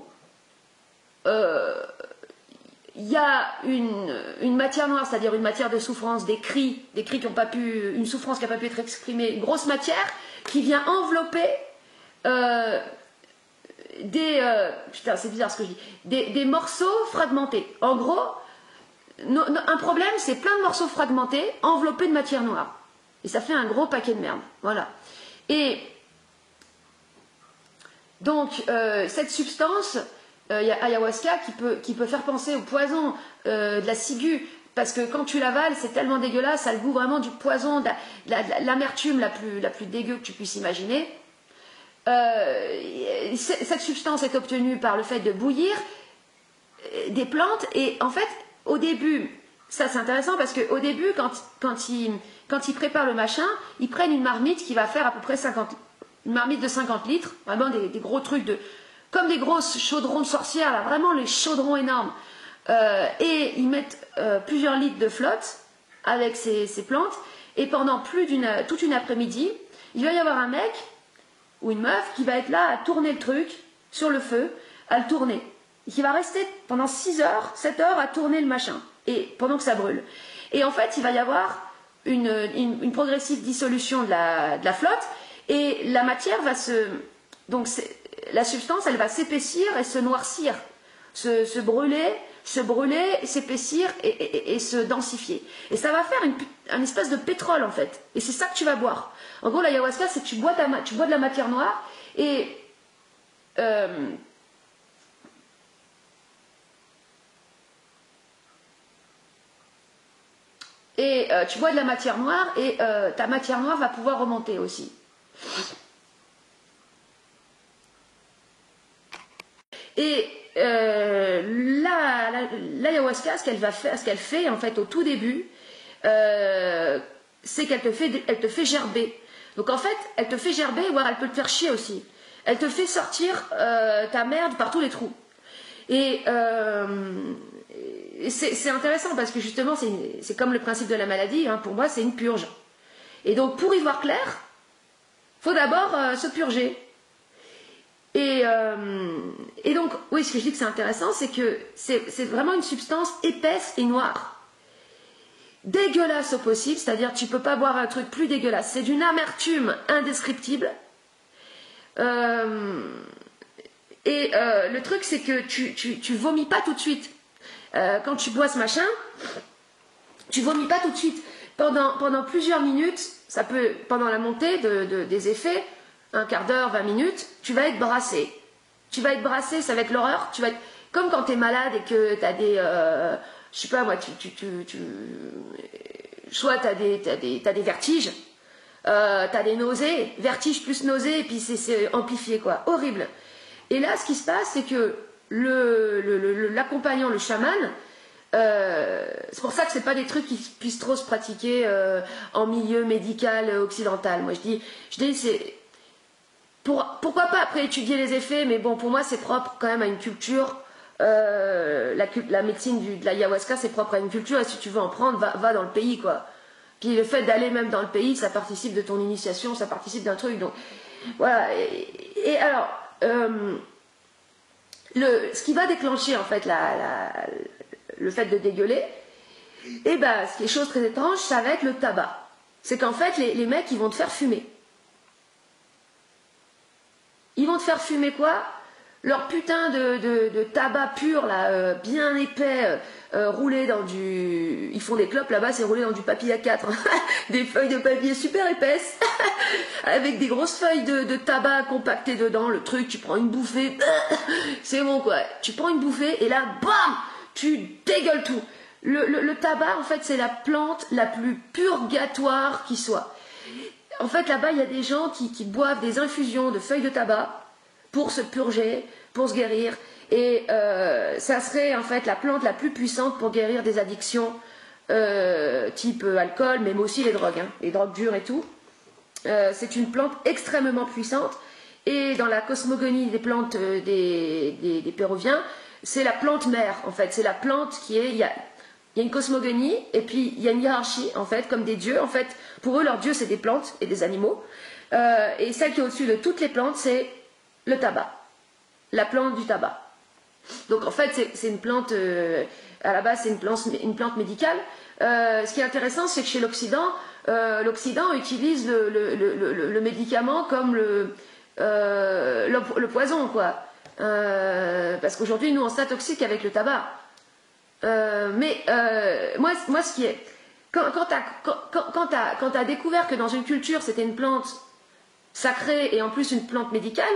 il y a une matière noire, c'est-à-dire une matière de souffrance, des cris qui n'ont pas pu, une souffrance qui n'a pas pu être exprimée, une grosse matière qui vient envelopper putain, c'est bizarre ce que je dis, des morceaux fragmentés. En gros, un problème, c'est plein de morceaux fragmentés enveloppés de matière noire. Et ça fait un gros paquet de merde. Voilà. Et donc, cette substance, il y a ayahuasca qui peut faire penser au poison de la ciguë, parce que quand tu l'avales, c'est tellement dégueulasse, ça a le goût vraiment du poison, de l'amertume la plus dégueu que tu puisses imaginer. Cette substance est obtenue par le fait de bouillir des plantes, et en fait, au début, ça c'est intéressant parce qu'au début, quand ils préparent le machin, ils prennent une marmite qui va faire à peu près une marmite de 50 litres, vraiment des gros trucs comme des grosses chaudrons de sorcières, là, vraiment les chaudrons énormes, et ils mettent plusieurs litres de flotte avec ces plantes, et pendant toute une après-midi, il va y avoir un mec ou une meuf qui va être là à tourner le truc sur le feu, à le tourner, et qui va rester pendant 6 heures, 7 heures à tourner le machin, et pendant que ça brûle. Et en fait, il va y avoir une progressive dissolution de la flotte, et la matière va donc la substance, elle va s'épaissir et se noircir, se brûler, s'épaissir et se densifier. Et ça va faire une espèce de pétrole en fait. Et c'est ça que tu vas boire. En gros, l'ayahuasca, c'est que tu bois de la matière noire et tu bois de la matière noire et ta matière noire va pouvoir remonter aussi. Et l'ayahuasca, ce qu'elle fait en fait au tout début, c'est qu'elle te fait gerber. Donc en fait, elle te fait gerber, voire elle peut te faire chier aussi. Elle te fait sortir ta merde par tous les trous. Et c'est intéressant parce que justement, c'est comme le principe de la maladie, hein, pour moi, c'est une purge. Et donc pour y voir clair, il faut d'abord se purger. Et donc, oui, ce que je dis que c'est intéressant, c'est que c'est vraiment une substance épaisse et noire. Dégueulasse au possible, c'est-à-dire tu peux pas boire un truc plus dégueulasse. C'est d'une amertume indescriptible. Le truc, c'est que tu vomis pas tout de suite. Quand tu bois ce machin, tu vomis pas tout de suite. Pendant plusieurs minutes, ça peut, pendant la montée des effets, un quart d'heure, 20 minutes, tu vas être brassé. Tu vas être brassé, ça va être l'horreur. Tu vas être comme quand tu es malade et que tu as des... je sais pas moi, soit tu as des vertiges, tu as des nausées, vertiges plus nausées, et puis c'est amplifié, quoi. Horrible. Et là, ce qui se passe, c'est que l'accompagnant, le chaman, c'est pour ça que c'est pas des trucs qui puissent trop se pratiquer en milieu médical occidental. Moi, je dis c'est... Pourquoi pas après étudier les effets, mais bon, pour moi, c'est propre quand même à une culture. La médecine de l'ayahuasca, c'est propre à une culture, et si tu veux en prendre, va dans le pays, quoi. Puis le fait d'aller même dans le pays, ça participe de ton initiation, ça participe d'un truc. Donc, voilà. Et alors, ce qui va déclencher, en fait, le fait de dégueuler, et ben, ce qui est chose très étrange, ça va être le tabac. C'est qu'en fait, les mecs, ils vont te faire fumer. Ils vont te faire fumer quoi? Leur putain de tabac pur, là, bien épais, roulé dans du... Ils font des clopes là-bas, c'est roulé dans du papier A4. Des feuilles de papier super épaisses, avec des grosses feuilles de tabac compactées dedans. Le truc, tu prends une bouffée, c'est bon quoi. Tu prends une bouffée et là, bam, tu dégueules tout. Le tabac, en fait, c'est la plante la plus purgatoire qui soit. en fait, là-bas, il y a des gens qui boivent des infusions de feuilles de tabac pour se purger, pour se guérir. Et ça serait en fait la plante la plus puissante pour guérir des addictions type alcool, mais aussi les drogues, hein, les drogues dures et tout. C'est une plante extrêmement puissante. Et dans la cosmogonie des plantes des Péruviens, c'est la plante mère, en fait. C'est la plante qui est... Il y a une cosmogonie, et puis il y a une hiérarchie, en fait, comme des dieux. En fait, pour eux, leurs dieux, c'est des plantes et des animaux. Et celle qui est au-dessus de toutes les plantes, c'est le tabac. La plante du tabac. Donc, en fait, c'est une plante... à la base, c'est une plante médicale. Ce qui est intéressant, c'est que chez l'Occident, l'Occident utilise le médicament comme le poison, quoi. Parce qu'aujourd'hui, nous, on s'intoxique avec le tabac. Moi, ce qui est... Quand tu as découvert que dans une culture, c'était une plante sacrée et en plus une plante médicale,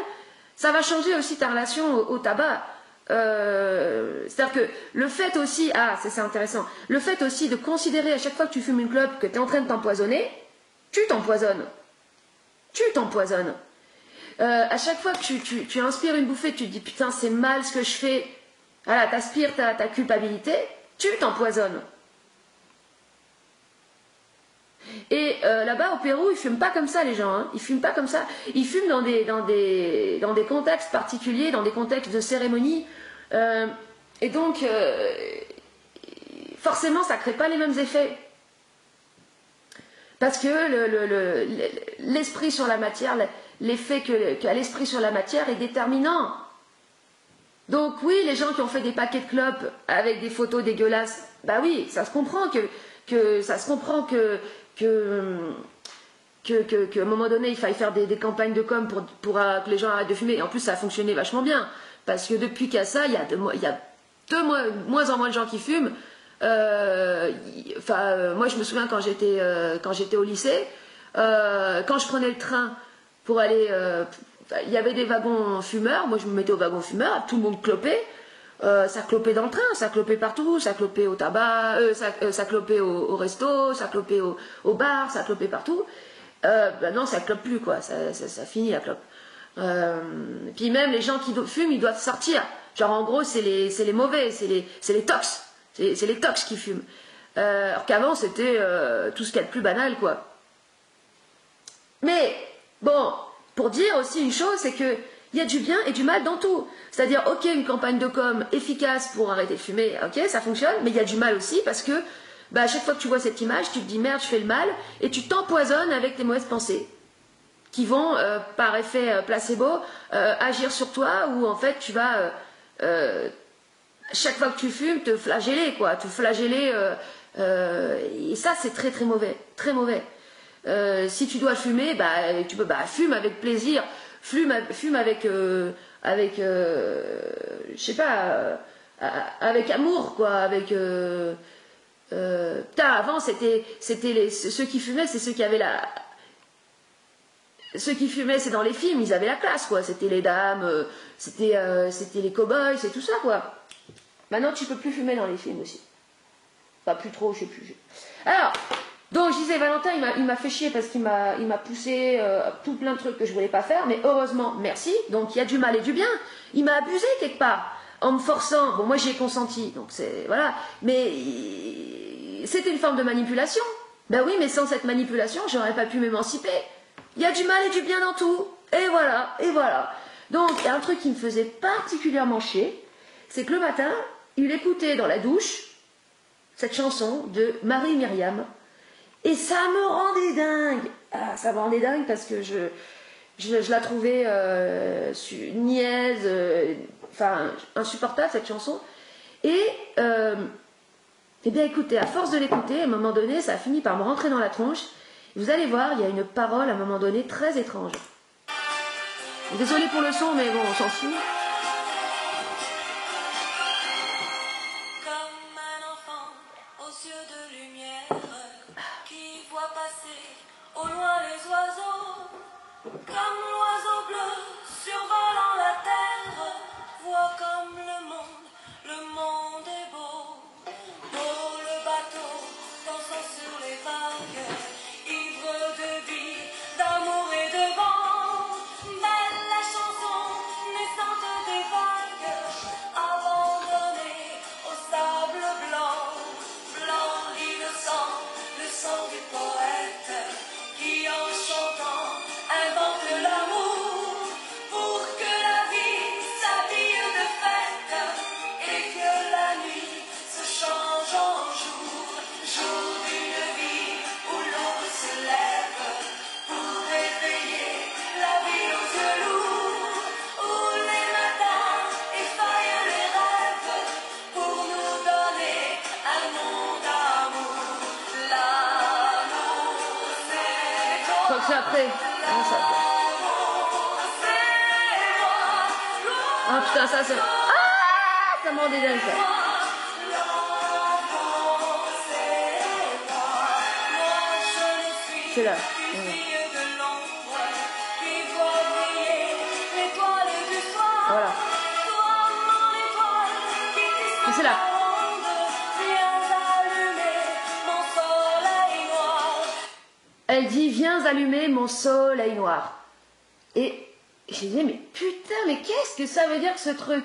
ça va changer aussi ta relation au tabac. C'est-à-dire que le fait aussi, c'est intéressant, le fait aussi de considérer à chaque fois que tu fumes une clope que tu es en train de t'empoisonner, tu t'empoisonnes. Tu t'empoisonnes. À chaque fois que tu inspires une bouffée, tu te dis putain, c'est mal ce que je fais. Voilà, t'aspires ta culpabilité, tu t'empoisonnes. Et là-bas au Pérou, ils fument pas comme ça les gens, hein. Ils fument pas comme ça. Ils fument dans des contextes particuliers, dans des contextes de cérémonie. Et donc, forcément, ça crée pas les mêmes effets. Parce que l'esprit sur la matière, l'effet qu'a l'esprit sur la matière est déterminant. Donc oui, les gens qui ont fait des paquets de clopes avec des photos dégueulasses, bah oui, ça se comprend qu'à un moment donné, il faille faire des campagnes de com pour que les gens arrêtent de fumer. Et en plus, ça a fonctionné vachement bien. Parce que depuis qu'il y a ça, il y a de moins en moins de gens qui fument. Moi, je me souviens quand j'étais au lycée, quand je prenais le train pour aller... il y avait des wagons fumeurs. Moi, je me mettais au wagon fumeur. Tout le monde clopait. Ça clopait dans le train, ça clopait partout, ça clopait au tabac, ça clopait au resto, ça clopait au bar, ça clopait partout. Non, ça clope plus, quoi. Ça finit la clope. Puis même les gens qui fument, ils doivent sortir. Genre en gros, c'est les mauvais, c'est les tox. C'est les tox qui fument. Alors qu'avant, c'était tout ce qu'il y a de plus banal, quoi. Mais, bon, pour dire aussi une chose, c'est que il y a du bien et du mal dans tout. C'est-à-dire, ok, une campagne de com efficace pour arrêter de fumer, ok, ça fonctionne, mais il y a du mal aussi parce que à chaque fois que tu vois cette image, tu te dis merde, je fais le mal, et tu t'empoisonnes avec tes mauvaises pensées qui vont, par effet placebo, agir sur toi, ou en fait tu vas, chaque fois que tu fumes, te flageller, quoi, te flageller, et ça c'est très très mauvais, très mauvais. Si tu dois fumer, tu peux, fume avec plaisir, fume avec, je sais pas, avec amour, quoi, avec... avant, c'était ceux qui fumaient, c'est ceux qui avaient la... Ceux qui fumaient, c'est dans les films, ils avaient la classe, quoi. C'était les dames, c'était les cow-boys, c'est tout ça, quoi. Maintenant, tu peux plus fumer dans les films aussi. Pas plus trop, je sais plus. Alors, donc je disais, Valentin, il m'a fait chier parce qu'il m'a poussé tout plein de trucs que je voulais pas faire, mais heureusement, merci. Donc il y a du mal et du bien. Il m'a abusé quelque part, en me forçant. Bon, moi j'y ai consenti, donc c'est... Voilà. Mais c'était une forme de manipulation. Ben oui, mais sans cette manipulation, j'aurais pas pu m'émanciper. Il y a du mal et du bien dans tout. Et voilà, et voilà. Donc, il y a un truc qui me faisait particulièrement chier, c'est que le matin, il écoutait dans la douche cette chanson de Marie-Myriam. Et ça me rendait dingue. Ah, ça me rendait dingue parce que je la trouvais niaise, insupportable, cette chanson. Et, eh bien, écoutez, à force de l'écouter, à un moment donné, ça a fini par me rentrer dans la tronche. Vous allez voir, il y a une parole, à un moment donné, très étrange. Désolée pour le son, mais bon, on s'en fout. Comme un enfant aux yeux de lumière qui voit passer au loin les oiseaux, comme l'oiseau bleu survolant la terre, voit comme le monde est beau. Beau le bateau dansant sur les vagues, ivre de vie. c'est après. Ah, c'est après. Ah putain, ça c'est... Ah, ça m'en dédaille, ça. C'est là. Voilà. Et c'est là. Elle dit, viens allumer mon soleil noir. Et j'ai dit, mais putain, mais qu'est-ce que ça veut dire ce truc?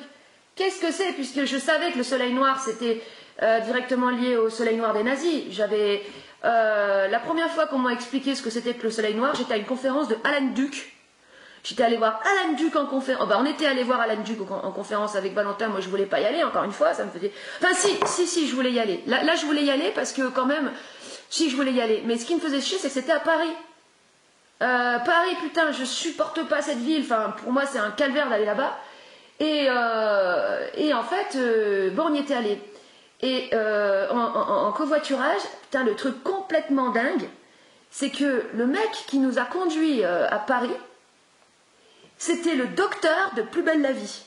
Qu'est-ce que c'est? Puisque je savais que le soleil noir, c'était directement lié au soleil noir des nazis. J'avais... la première fois qu'on m'a expliqué ce que c'était que le soleil noir, j'étais à une conférence de Alan Duke. J'étais allée voir Alan Duke en conférence. Oh, bah, on était allé voir Alan Duke en conférence avec Valentin. Moi, je voulais pas y aller, encore une fois, ça me faisait... Enfin, si, je voulais y aller. Là, je voulais y aller parce que, quand même, si, je voulais y aller. Mais ce qui me faisait chier, c'est que c'était à Paris. Paris, putain, je supporte pas cette ville. Enfin, pour moi, c'est un calvaire d'aller là-bas. Et en fait, bon, on y était allé. Et en covoiturage, putain, le truc complètement dingue, c'est que le mec qui nous a conduits à Paris, c'était le docteur de Plus belle la vie.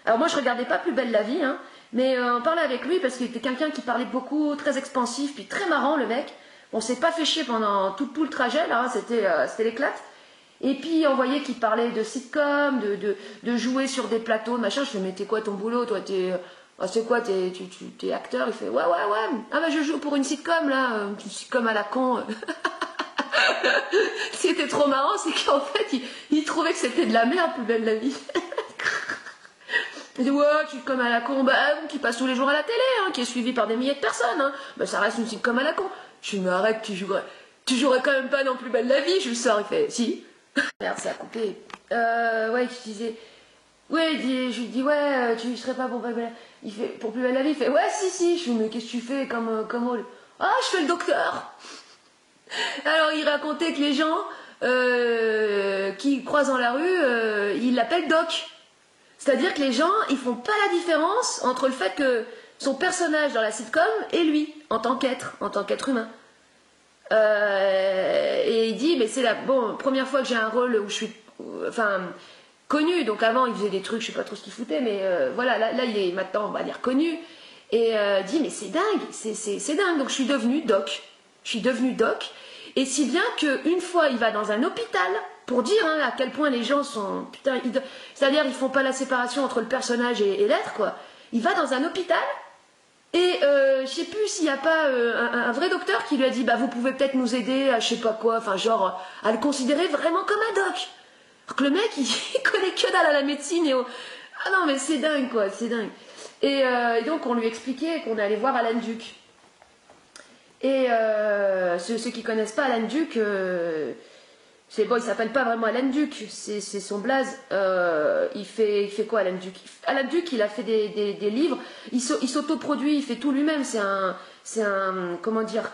Alors moi, je regardais pas Plus belle la vie, hein, mais on parlait avec lui parce qu'il était quelqu'un qui parlait beaucoup, très expansif, puis très marrant, le mec. On s'est pas fait chier pendant tout le trajet, là, c'était l'éclate. Et puis on voyait qu'il parlait de sitcom, de jouer sur des plateaux, machin. Je lui dis, mais t'es quoi ton boulot, toi, c'est quoi, t'es acteur? Il fait, ouais. Ah bah je joue pour une sitcom, là, une sitcom à la con. Ce qui était trop marrant, c'est qu'en fait, il trouvait que c'était de la merde, Plus belle la vie. Il dit, ouais, sitcom à la con, bah, qui passe tous les jours à la télé, hein, qui est suivi par des milliers de personnes, hein. Bah, ça reste une sitcom à la con. Je me arrête, tu jouerais quand même pas dans Plus belle la vie. Je le sors, il fait, si. Merde, ça a coupé. Ouais, je disais, ouais, je lui dis, ouais, tu serais pas pour Plus belle, il fait, pour Plus belle la vie, il fait, ouais, si. Je lui dis, mais qu'est-ce que tu fais comme rôle? Ah, je fais le docteur. Alors, il racontait que les gens qui croisent dans la rue, ils l'appellent Doc. C'est-à-dire que les gens, ils font pas la différence entre le fait que son personnage dans la sitcom et lui, en tant qu'être humain. Et il dit, mais c'est la première fois que j'ai un rôle où je suis connu. Donc avant, il faisait des trucs, je sais pas trop ce qu'il foutait, mais voilà, là, il est maintenant, on va dire, connu. Et dit, mais c'est dingue, c'est dingue. Donc je suis devenue Doc. Et si bien qu'une fois, il va dans un hôpital pour dire à quel point les gens sont... Putain, c'est-à-dire, ils font pas la séparation entre le personnage et l'être, quoi. Il va dans un hôpital et je sais plus s'il n'y a pas un vrai docteur qui lui a dit, bah vous pouvez peut-être nous aider à je sais pas quoi, enfin genre à le considérer vraiment comme un doc. Alors que le mec, il connaît que dalle à la médecine et ah non, mais c'est dingue, quoi, c'est dingue. Et donc, on lui expliquait qu'on allait voir Alan Duke. Et ceux qui connaissent pas Alan Duke, il s'appelle pas vraiment Alan Duke, c'est son blaze. Il fait quoi, Alan Duke? Alan Duke, il a fait des livres, il s'autoproduit, il fait tout lui-même. C'est un comment dire,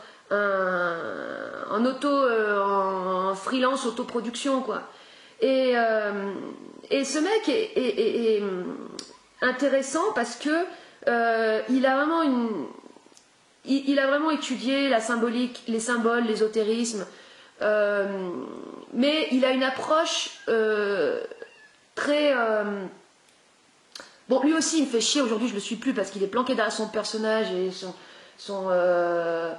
en freelance autoproduction, quoi. Et ce mec est intéressant parce que il a vraiment étudié la symbolique, les symboles, l'ésotérisme, mais il a une approche très... Bon, lui aussi, il me fait chier. Aujourd'hui, je le suis plus parce qu'il est planqué derrière son personnage et son Ah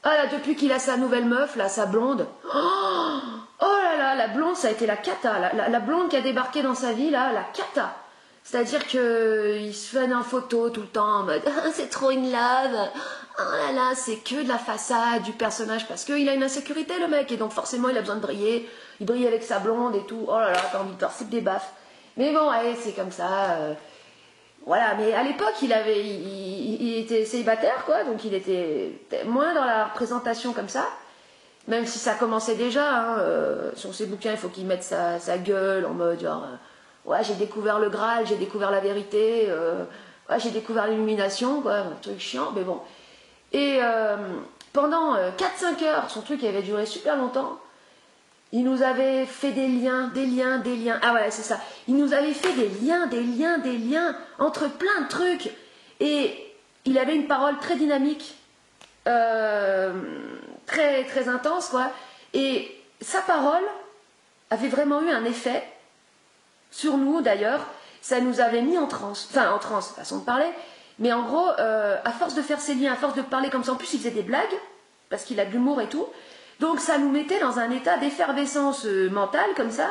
là, depuis qu'il a sa nouvelle meuf, là, sa blonde. Oh là là, la blonde, ça a été la cata. La blonde qui a débarqué dans sa vie, là, la cata. C'est-à-dire qu'il se fait en photo tout le temps en mode c'est trop in love. Oh là là, c'est que de la façade du personnage parce qu'il a une insécurité, le mec, et donc forcément il a besoin de briller. Il brille avec sa blonde et tout. Oh là là, t'as envie de leur foutre des baffes. Mais bon, ouais, c'est comme ça. Voilà, mais à l'époque, il était célibataire, quoi, donc il était moins dans la représentation comme ça. Même si ça commençait déjà, hein, sur ses bouquins, il faut qu'il mette sa gueule en mode genre. Ouais, j'ai découvert le Graal, j'ai découvert la vérité, ouais, j'ai découvert l'illumination, quoi, un truc chiant, mais bon. Et pendant 4-5 heures, son truc avait duré super longtemps, il nous avait fait des liens, ah voilà, c'est ça, il nous avait fait des liens, entre plein de trucs, et il avait une parole très dynamique, très, très intense, quoi, et sa parole avait vraiment eu un effet sur nous d'ailleurs. Ça nous avait mis en transe, enfin en transe, façon de parler, mais en gros, à force de faire ses liens, à force de parler comme ça, en plus il faisait des blagues, parce qu'il a de l'humour et tout, donc ça nous mettait dans un état d'effervescence mentale comme ça,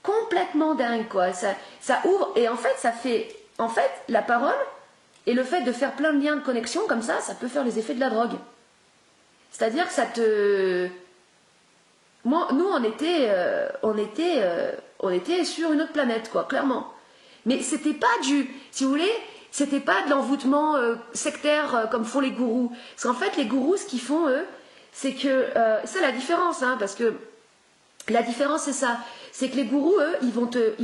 complètement dingue quoi. Ça ouvre, et en fait ça fait, en fait la parole et le fait de faire plein de liens de connexion comme ça peut faire les effets de la drogue. C'est-à-dire que ça te... Moi, nous on était sur une autre planète quoi, clairement. Mais c'était pas si vous voulez, c'était pas de l'envoûtement sectaire comme font les gourous. Parce qu'en fait, les gourous, ce qu'ils font, eux, c'est que... c'est la différence, hein, parce que la différence, c'est ça. C'est que les gourous, eux, ils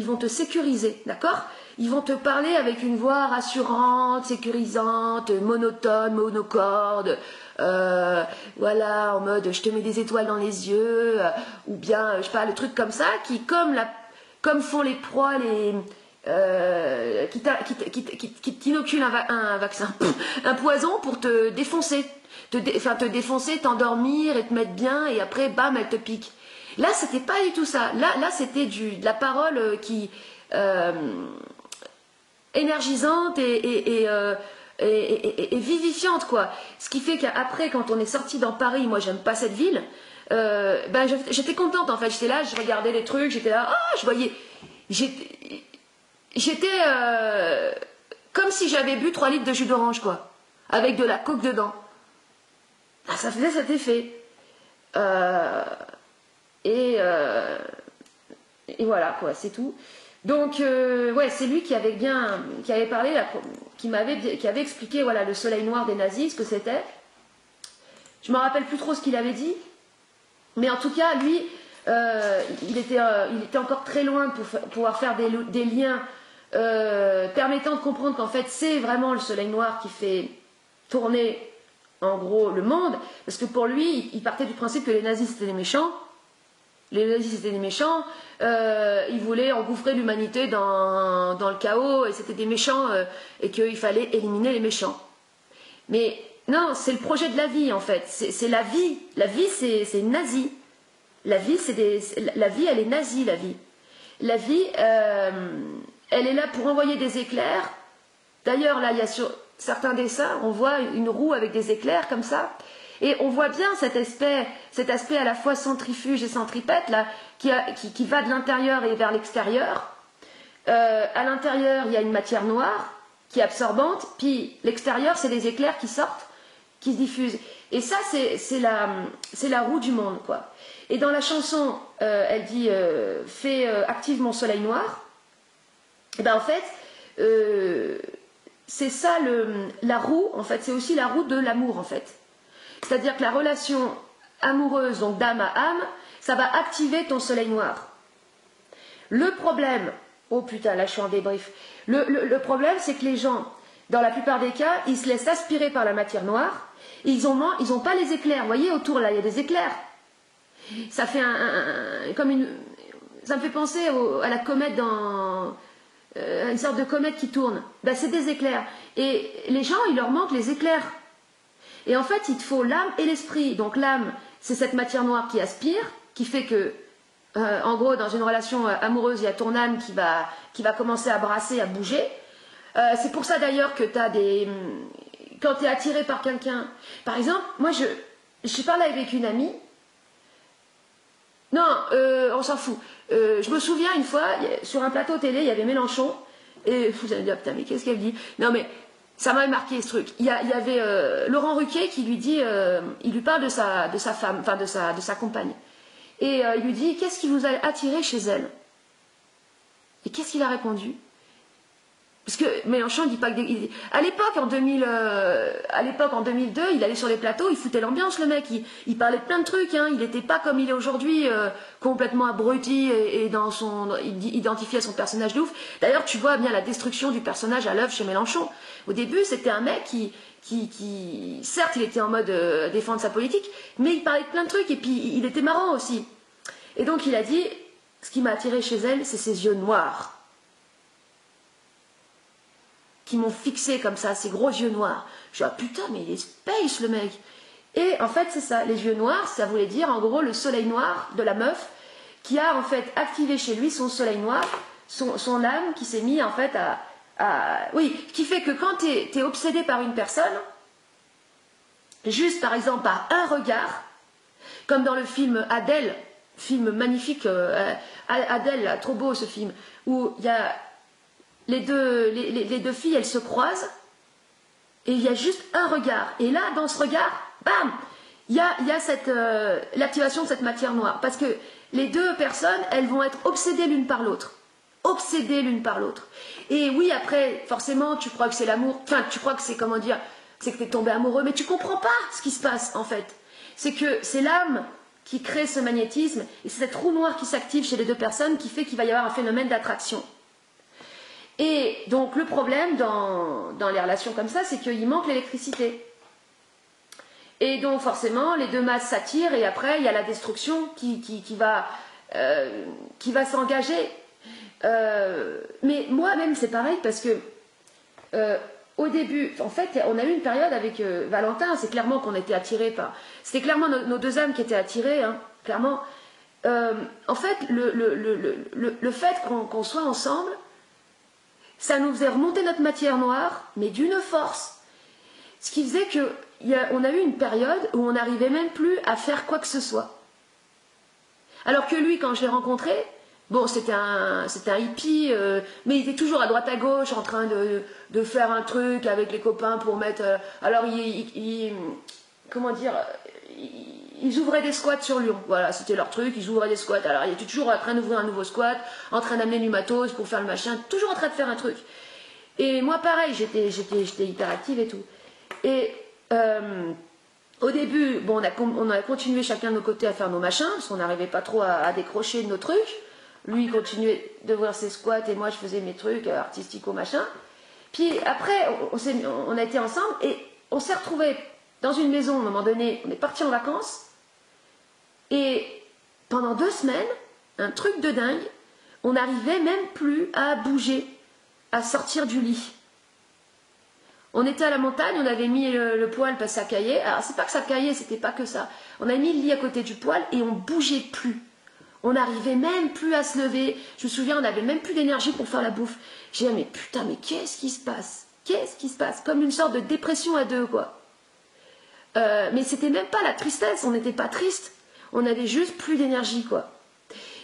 vont te sécuriser, d'accord? Ils vont te parler avec une voix rassurante, sécurisante, monotone, monocorde, voilà, en mode je te mets des étoiles dans les yeux, ou bien, je sais pas, le truc comme ça, qui, comme font les proies, qui t'inoculent un vaccin, un poison pour te défoncer, te défoncer, t'endormir et te mettre bien, et après, bam, elle te pique. Là, c'était pas du tout ça. Là, c'était de la parole qui énergisante et vivifiante, quoi. Ce qui fait qu'après, quand on est sorti dans Paris, moi, j'aime pas cette ville. J'étais contente en fait. J'étais là, je regardais les trucs, j'étais là, je voyais, j'étais comme si j'avais bu 3 litres de jus d'orange, quoi, avec de la coke dedans. Ça faisait cet effet. Et voilà, quoi, c'est tout. Donc, ouais, c'est lui qui avait parlé, qui avait expliqué, voilà, le soleil noir des nazis, ce que c'était. Je me rappelle plus trop ce qu'il avait dit, mais en tout cas, lui, il était encore très loin pour pouvoir faire des liens permettant de comprendre qu'en fait, c'est vraiment le soleil noir qui fait tourner, en gros, le monde, parce que pour lui, il partait du principe que les nazis, c'était des méchants. Les nazis c'était des méchants, ils voulaient engouffrer l'humanité dans le chaos, et c'était des méchants, et qu'il fallait éliminer les méchants. Mais non, c'est le projet de la vie en fait, c'est la vie. La vie c'est nazi. La vie, elle est nazie, la vie. La vie, elle est là pour envoyer des éclairs. D'ailleurs, là, il y a sur certains dessins, on voit une roue avec des éclairs comme ça. Et on voit bien cet aspect à la fois centrifuge et centripète là, qui va de l'intérieur et vers l'extérieur. À l'intérieur, il y a une matière noire qui est absorbante, puis l'extérieur, c'est des éclairs qui sortent, qui se diffusent. Et ça, c'est la roue du monde, quoi. Et dans la chanson, elle dit « Fais active mon soleil noir ». Et ben en fait, c'est ça la roue, en fait, c'est aussi la roue de l'amour, en fait. C'est-à-dire que la relation amoureuse, donc d'âme à âme, ça va activer ton soleil noir. Le problème, oh putain, là je suis en débrief, le problème c'est que les gens, dans la plupart des cas, ils se laissent aspirer par la matière noire, et ils ont pas les éclairs, vous voyez autour là, il y a des éclairs. Ça fait ça me fait penser à la comète à une sorte de comète qui tourne. Ben, c'est des éclairs. Et les gens, il leur manque les éclairs. Et en fait, il te faut l'âme et l'esprit. Donc l'âme, c'est cette matière noire qui aspire, qui fait que, en gros, dans une relation amoureuse, il y a ton âme qui va commencer à brasser, à bouger. C'est pour ça d'ailleurs que quand tu es attiré par quelqu'un... Par exemple, moi, je parlais avec une amie. Non, on s'en fout. Je me souviens une fois, sur un plateau télé, il y avait Mélenchon. Et vous allez dire, putain, mais qu'est-ce qu'elle dit? Non, mais... Ça m'avait marqué ce truc. Il y avait Laurent Ruquier qui lui dit, il lui parle de sa femme, enfin de sa compagne. Et il lui dit, qu'est-ce qui vous a attiré chez elle? Et qu'est-ce qu'il a répondu? Parce que Mélenchon, il dit pas que... À l'époque, en 2002, il allait sur les plateaux, il foutait l'ambiance, le mec. Il parlait de plein de trucs, hein. Il n'était pas comme il est aujourd'hui, complètement abruti et il identifiait son personnage de ouf. D'ailleurs, tu vois bien la destruction du personnage à l'œuvre chez Mélenchon. Au début, c'était un mec qui certes, il était en mode défendre sa politique, mais il parlait de plein de trucs, et puis il était marrant aussi. Et donc, il a dit, ce qui m'a attiré chez elle, c'est ses yeux noirs. Qui m'ont fixé comme ça, ces gros yeux noirs. Je dis, ah putain, mais il est space le mec. Et en fait, c'est ça, les yeux noirs, ça voulait dire en gros le soleil noir de la meuf qui a en fait activé chez lui son soleil noir, son âme qui s'est mis en fait oui, qui fait que quand tu es obsédé par une personne, juste par exemple par un regard, comme dans le film Adèle, film magnifique, Adèle, trop beau ce film, où il y a les deux filles, elles se croisent, et il y a juste un regard. Et là, dans ce regard, bam, il y a l'activation de cette matière noire. Parce que les deux personnes, elles vont être obsédées l'une par l'autre. Obsédées l'une par l'autre. Et oui, après, forcément, tu crois que c'est l'amour, enfin, tu crois que c'est, comment dire, c'est que tu es tombé amoureux, mais tu comprends pas ce qui se passe, en fait. C'est que c'est l'âme qui crée ce magnétisme, et c'est cette roue noire qui s'active chez les deux personnes qui fait qu'il va y avoir un phénomène d'attraction. Et donc le problème dans les relations comme ça, c'est qu'il manque l'électricité. Et donc forcément, les deux masses s'attirent et après, il y a la destruction qui va s'engager. Mais moi-même, c'est pareil parce que au début, en fait, on a eu une période avec Valentin, c'est clairement qu'on était attirés par... C'était clairement nos deux âmes qui étaient attirées, hein, clairement. En fait, le fait qu'on soit ensemble, ça nous faisait remonter notre matière noire, mais d'une force. Ce qui faisait qu'on a eu une période où on n'arrivait même plus à faire quoi que ce soit. Alors que lui, quand je l'ai rencontré, bon, c'était un hippie, mais il était toujours à droite à gauche en train de faire un truc avec les copains pour mettre... alors, comment dire, ils ouvraient des squats sur Lyon. Voilà, c'était leur truc, ils ouvraient des squats. Alors, il était toujours en train d'ouvrir un nouveau squat, en train d'amener du matos pour faire le machin, toujours en train de faire un truc. Et moi, pareil, j'étais hyperactive et tout. Et au début, bon, on a continué chacun de nos côtés à faire nos machins, parce qu'on n'arrivait pas trop à décrocher de nos trucs. Lui, il continuait d'ouvrir ses squats et moi, je faisais mes trucs artistiques au machin. Puis après, on a été ensemble et on s'est retrouvés dans une maison, à un moment donné, on est partis en vacances. Et pendant 2 semaines, un truc de dingue, on n'arrivait même plus à bouger, à sortir du lit. On était à la montagne, on avait mis le poêle parce que ça caillait. Alors, c'est pas que ça caillait, c'était pas que ça. On a mis le lit à côté du poêle et on bougeait plus. On n'arrivait même plus à se lever. Je me souviens, on n'avait même plus d'énergie pour faire la bouffe. J'ai dit, mais putain, mais qu'est-ce qui se passe? Qu'est-ce qui se passe? Comme une sorte de dépression à deux, quoi. Mais c'était même pas la tristesse, on n'était pas triste. On avait juste plus d'énergie, quoi.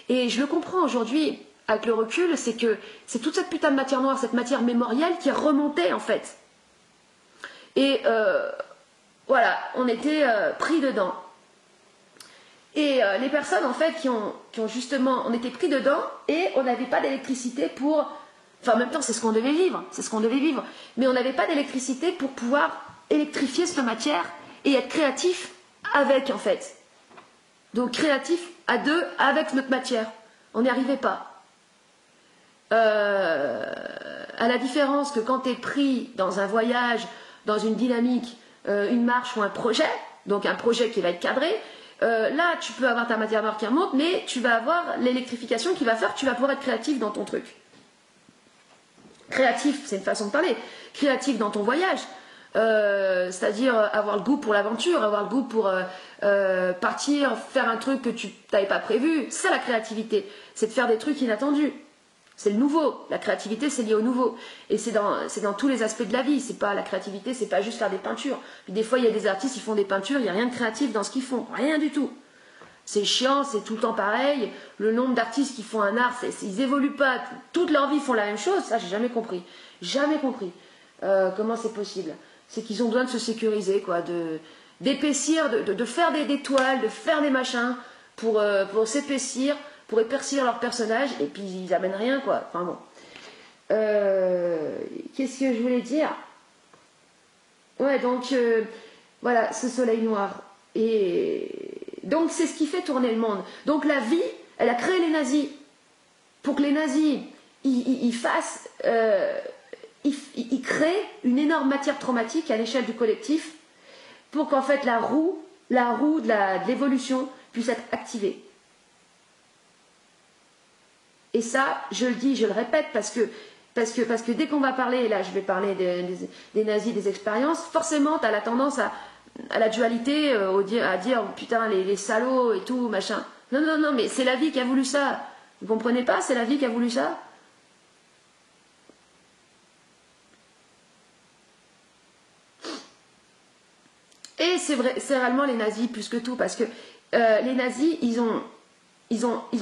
Et je le comprends aujourd'hui, avec le recul, c'est que c'est toute cette putain de matière noire, cette matière mémorielle qui remontait, en fait. Et voilà, on était pris dedans. Et les personnes, en fait, qui ont justement... On était pris dedans et on n'avait pas d'électricité pour... Enfin, en même temps, c'est ce qu'on devait vivre. C'est ce qu'on devait vivre. Mais on n'avait pas d'électricité pour pouvoir électrifier cette matière et être créatif avec, en fait. Donc, créatif à deux avec notre matière. On n'y arrivait pas. À la différence que quand tu es pris dans un voyage, dans une dynamique, une marche ou un projet, donc un projet qui va être cadré, là, tu peux avoir ta matière noire qui remonte, mais tu vas avoir l'électrification qui va faire que tu vas pouvoir être créatif dans ton truc. Créatif, c'est une façon de parler. Créatif dans ton voyage. C'est-à-dire avoir le goût pour l'aventure, avoir le goût pour partir, faire un truc que tu n'avais pas prévu. C'est ça la créativité. C'est de faire des trucs inattendus. C'est le nouveau. La créativité, c'est lié au nouveau. Et c'est dans tous les aspects de la vie. C'est pas la créativité, c'est pas juste faire des peintures. Puis des fois, il y a des artistes qui font des peintures, il n'y a rien de créatif dans ce qu'ils font. Rien du tout. C'est chiant, c'est tout le temps pareil. Le nombre d'artistes qui font un art, ils évoluent pas. Toute leur vie, ils font la même chose. Ça, j'ai jamais compris. Jamais compris. Comment c'est possible? C'est qu'ils ont besoin de se sécuriser, quoi, d'épaissir, de faire des toiles, de faire des machins pour s'épaissir, pour épaissir leur personnage, et puis ils amènent rien, quoi. Enfin bon. Qu'est-ce que je voulais dire? Ouais, donc, voilà, ce soleil noir. Et donc, c'est ce qui fait tourner le monde. Donc, la vie, elle a créé les nazis. Pour que les nazis, ils fassent... il crée une énorme matière traumatique à l'échelle du collectif pour qu'en fait la roue de l'évolution puisse être activée. Et ça, je le dis, je le répète, parce que dès qu'on va parler, et là je vais parler des nazis, des expériences, forcément tu as la tendance à la dualité, à dire putain les salauds et tout, machin. Non, non, non, mais c'est la vie qui a voulu ça. Vous comprenez pas? C'est la vie qui a voulu ça. Et c'est vrai, c'est réellement les nazis plus que tout, parce que les nazis, ils ont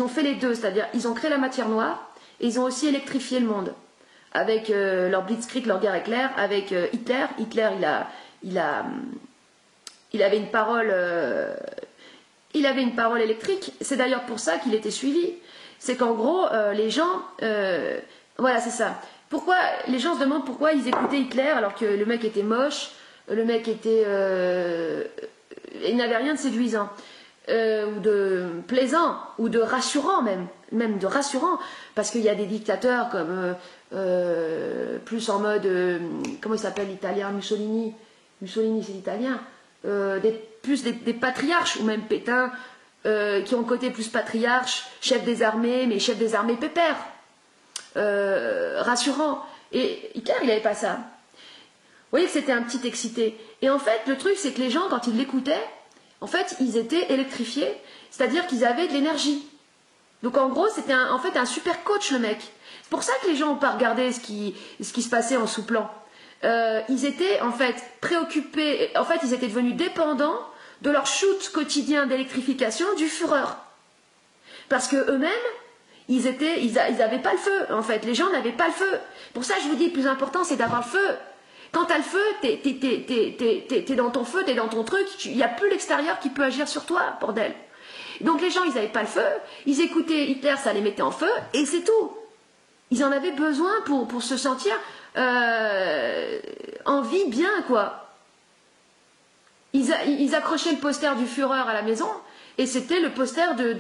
fait les deux, c'est-à-dire ils ont créé la matière noire et ils ont aussi électrifié le monde avec leur Blitzkrieg, leur guerre éclair, avec Hitler. Hitler, il avait une parole, électrique. C'est d'ailleurs pour ça qu'il était suivi. C'est qu'en gros, les gens, voilà, c'est ça. Pourquoi les gens se demandent pourquoi ils écoutaient Hitler alors que le mec était moche, le mec était, il n'avait rien de séduisant, ou de plaisant, ou de rassurant même de rassurant, parce qu'il y a des dictateurs comme plus en mode, comment il s'appelle l'italien, Mussolini c'est l'italien, plus des patriarches, ou même Pétain, qui ont le côté plus patriarche, chef des armées, mais chef des armées pépère, rassurant. Et Hitler, il n'avait pas ça. Vous voyez que c'était un petit excité. Et en fait, le truc, c'est que les gens, quand ils l'écoutaient, en fait, ils étaient électrifiés, c'est-à-dire qu'ils avaient de l'énergie. Donc en gros, c'était en fait un super coach, le mec. C'est pour ça que les gens n'ont pas regardé ce qui se passait en sous-plan. Ils étaient en fait préoccupés, en fait, ils étaient devenus dépendants de leur shoot quotidien d'électrification du Führer. Parce que eux-mêmes, ils n'avaient pas le feu, en fait. Les gens n'avaient pas le feu. Pour ça, je vous dis, le plus important, c'est d'avoir le feu. Quand t'as le feu, t'es dans ton feu, t'es dans ton truc, il n'y a plus l'extérieur qui peut agir sur toi, bordel. Donc les gens, ils n'avaient pas le feu, ils écoutaient Hitler, ça les mettait en feu, et c'est tout. Ils en avaient besoin pour se sentir en vie bien, quoi. Ils accrochaient le poster du Führer à la maison, et c'était le poster de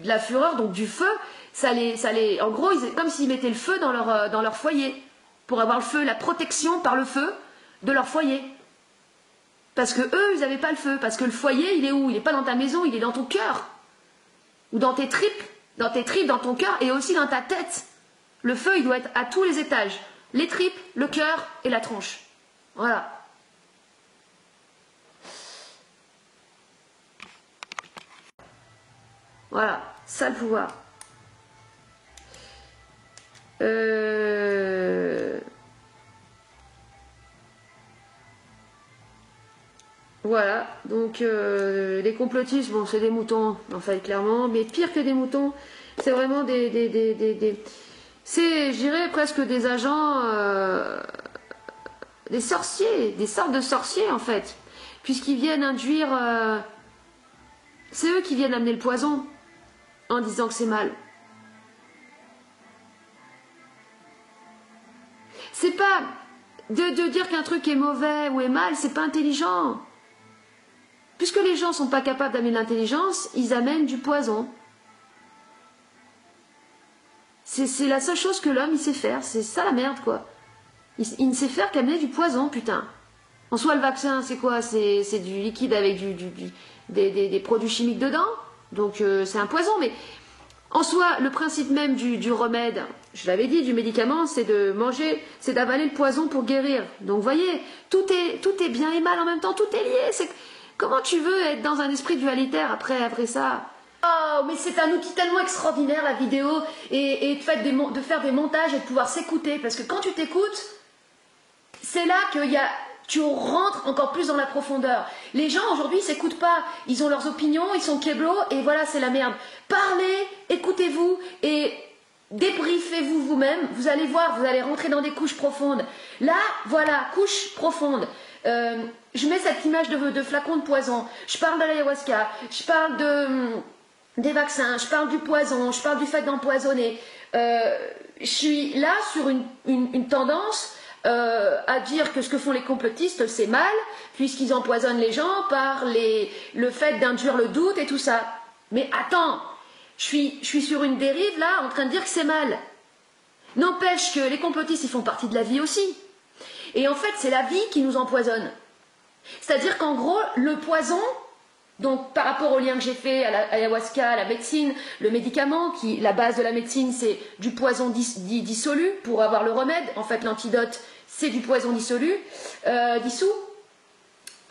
la Führer, donc du feu. En gros, comme s'ils mettaient le feu dans leur foyer, pour avoir le feu, la protection par le feu de leur foyer. Parce que eux, ils n'avaient pas le feu, parce que le foyer, il est où? Il n'est pas dans ta maison, il est dans ton cœur. Ou dans tes tripes, dans ton cœur, et aussi dans ta tête. Le feu, il doit être à tous les étages. Les tripes, le cœur et la tronche. Voilà. Voilà, ça le pouvoir. Voilà, donc les complotistes, bon, c'est des moutons, en fait, clairement, mais pire que des moutons, c'est vraiment c'est, je dirais, presque des agents, des sorciers, des sortes de sorciers, en fait, puisqu'ils viennent induire, c'est eux qui viennent amener le poison, en disant que c'est mal. C'est pas de dire qu'un truc est mauvais ou est mal, c'est pas intelligent. Puisque les gens sont pas capables d'amener l'intelligence, ils amènent du poison. C'est la seule chose que l'homme il sait faire, c'est ça la merde quoi. Il ne sait faire qu'amener du poison, putain. En soi, le vaccin, c'est quoi? C'est du liquide avec des produits chimiques dedans, donc c'est un poison, mais en soi, le principe même du remède, je l'avais dit, du médicament, c'est de manger, c'est d'avaler le poison pour guérir. Donc, vous voyez, tout est bien et mal en même temps, tout est lié. Comment tu veux être dans un esprit dualitaire après ça? Oh, mais c'est un outil tellement extraordinaire, la vidéo, et de faire des montages et de pouvoir s'écouter, parce que quand tu t'écoutes, c'est là tu rentres encore plus dans la profondeur. Les gens aujourd'hui ils s'écoutent pas, ils ont leurs opinions, ils sont kéblos et voilà c'est la merde. Parlez, écoutez-vous et débriefez-vous vous-même, vous allez voir, vous allez rentrer dans des couches profondes. Là, voilà, couche profonde. Je mets cette image de flacon de poison, je parle de l'ayahuasca, je parle des vaccins, je parle du poison, je parle du fait d'empoisonner. Je suis là sur une tendance à dire que ce que font les complotistes c'est mal puisqu'ils empoisonnent les gens par le fait d'induire le doute et tout ça. Mais attends, je suis sur une dérive là en train de dire que c'est mal. N'empêche que les complotistes ils font partie de la vie aussi. Et en fait c'est la vie qui nous empoisonne. C'est-à-dire qu'en gros le poison, donc par rapport au lien que j'ai fait à l'ayahuasca, à la médecine, le médicament, la base de la médecine c'est du poison dissolu pour avoir le remède. En fait l'antidote c'est du poison dissous.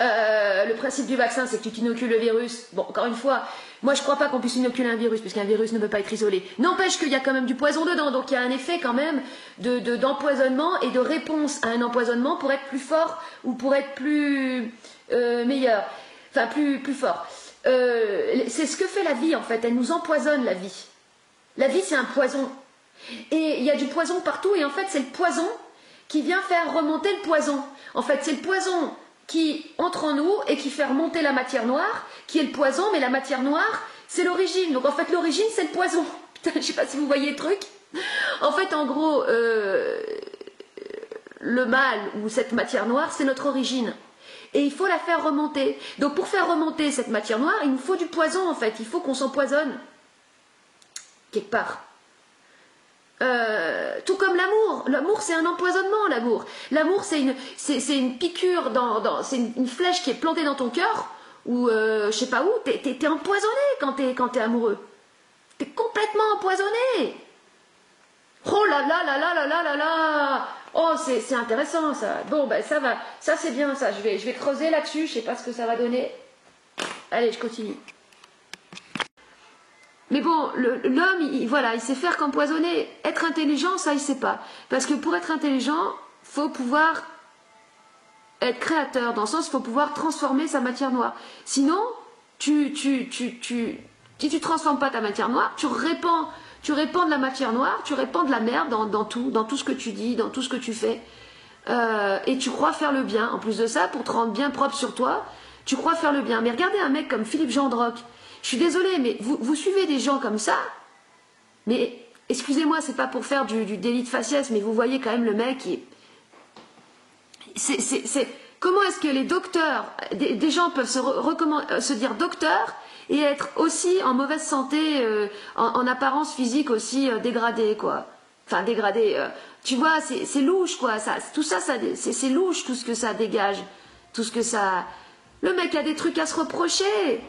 Le principe du vaccin, c'est que tu t'inocules le virus. Bon, encore une fois, moi je crois pas qu'on puisse inoculer un virus, puisqu'un virus ne peut pas être isolé. N'empêche qu'il y a quand même du poison dedans, donc il y a un effet quand même d'empoisonnement et de réponse à un empoisonnement pour être plus fort ou pour être plus meilleur, enfin plus fort. C'est ce que fait la vie en fait, elle nous empoisonne la vie. La vie c'est un poison. Et il y a du poison partout, et en fait c'est le poison qui vient faire remonter le poison. En fait c'est le poison qui entre en nous et qui fait remonter la matière noire, qui est le poison, mais la matière noire, c'est l'origine. Donc en fait, l'origine, c'est le poison. Putain, je sais pas si vous voyez le truc. En fait, en gros, le mal ou cette matière noire, c'est notre origine. Et il faut la faire remonter. Donc pour faire remonter cette matière noire, il nous faut du poison, en fait. Il faut qu'on s'empoisonne. Quelque part. Tout comme l'amour. L'amour, c'est un empoisonnement, l'amour. L'amour, c'est une piqûre, c'est une flèche qui est plantée dans ton cœur, ou je sais pas où, t'es empoisonné quand t'es amoureux. T'es complètement empoisonné. Oh là là là là là là là là. Oh, c'est intéressant, ça. Bon, ben ça va. Ça, c'est bien, ça. Je vais creuser là-dessus. Je sais pas ce que ça va donner. Allez, je continue. Mais bon, l'homme, voilà, il sait faire qu'empoisonner. Être intelligent, ça, il sait pas. Parce que pour être intelligent, faut pouvoir être créateur. Dans le sens, il faut pouvoir transformer sa matière noire. Sinon, si tu transformes pas ta matière noire, tu répands de la matière noire, tu répands de la merde dans tout ce que tu dis, dans tout ce que tu fais. Et tu crois faire le bien. En plus de ça, pour te rendre bien propre sur toi, tu crois faire le bien. Mais regardez un mec comme Philippe Gendroc. Je suis désolée, mais vous suivez des gens comme ça, mais excusez-moi, c'est pas pour faire du délit de faciès, mais vous voyez quand même le mec qui comment est-ce que les docteurs, des gens peuvent se dire docteurs et être aussi en mauvaise santé, en apparence physique aussi dégradée, quoi. Enfin, dégradée, tu vois, c'est louche, quoi. Tout ça, c'est louche, tout ce que ça dégage. Tout ce que ça... Le mec a des trucs à se reprocher.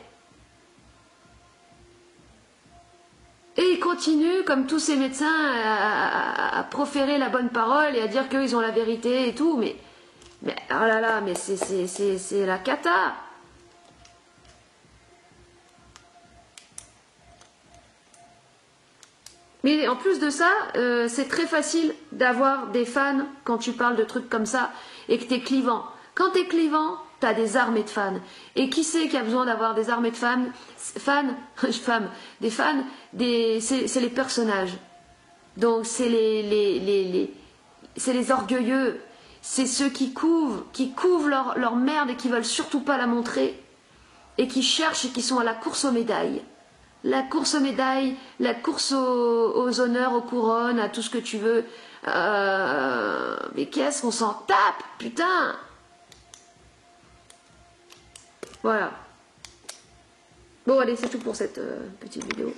Et il continue, comme tous ces médecins, à proférer la bonne parole et à dire qu'ils ont la vérité et tout. Mais oh là là, mais c'est la cata. Mais en plus de ça, c'est très facile d'avoir des fans quand tu parles de trucs comme ça et que tu es clivant. Quand tu es clivant, tu as des armées de fans. Et qui c'est qui a besoin d'avoir des armées de fans? Des fans, c'est les personnages. Donc c'est c'est les orgueilleux. C'est ceux qui couvent leur merde et qui veulent surtout pas la montrer. Et qui cherchent et qui sont à la course aux médailles. La course aux médailles, la course aux honneurs, aux couronnes, à tout ce que tu veux. Mais qu'est-ce qu'on s'en tape, putain! Voilà. Bon, allez, c'est tout pour cette petite vidéo.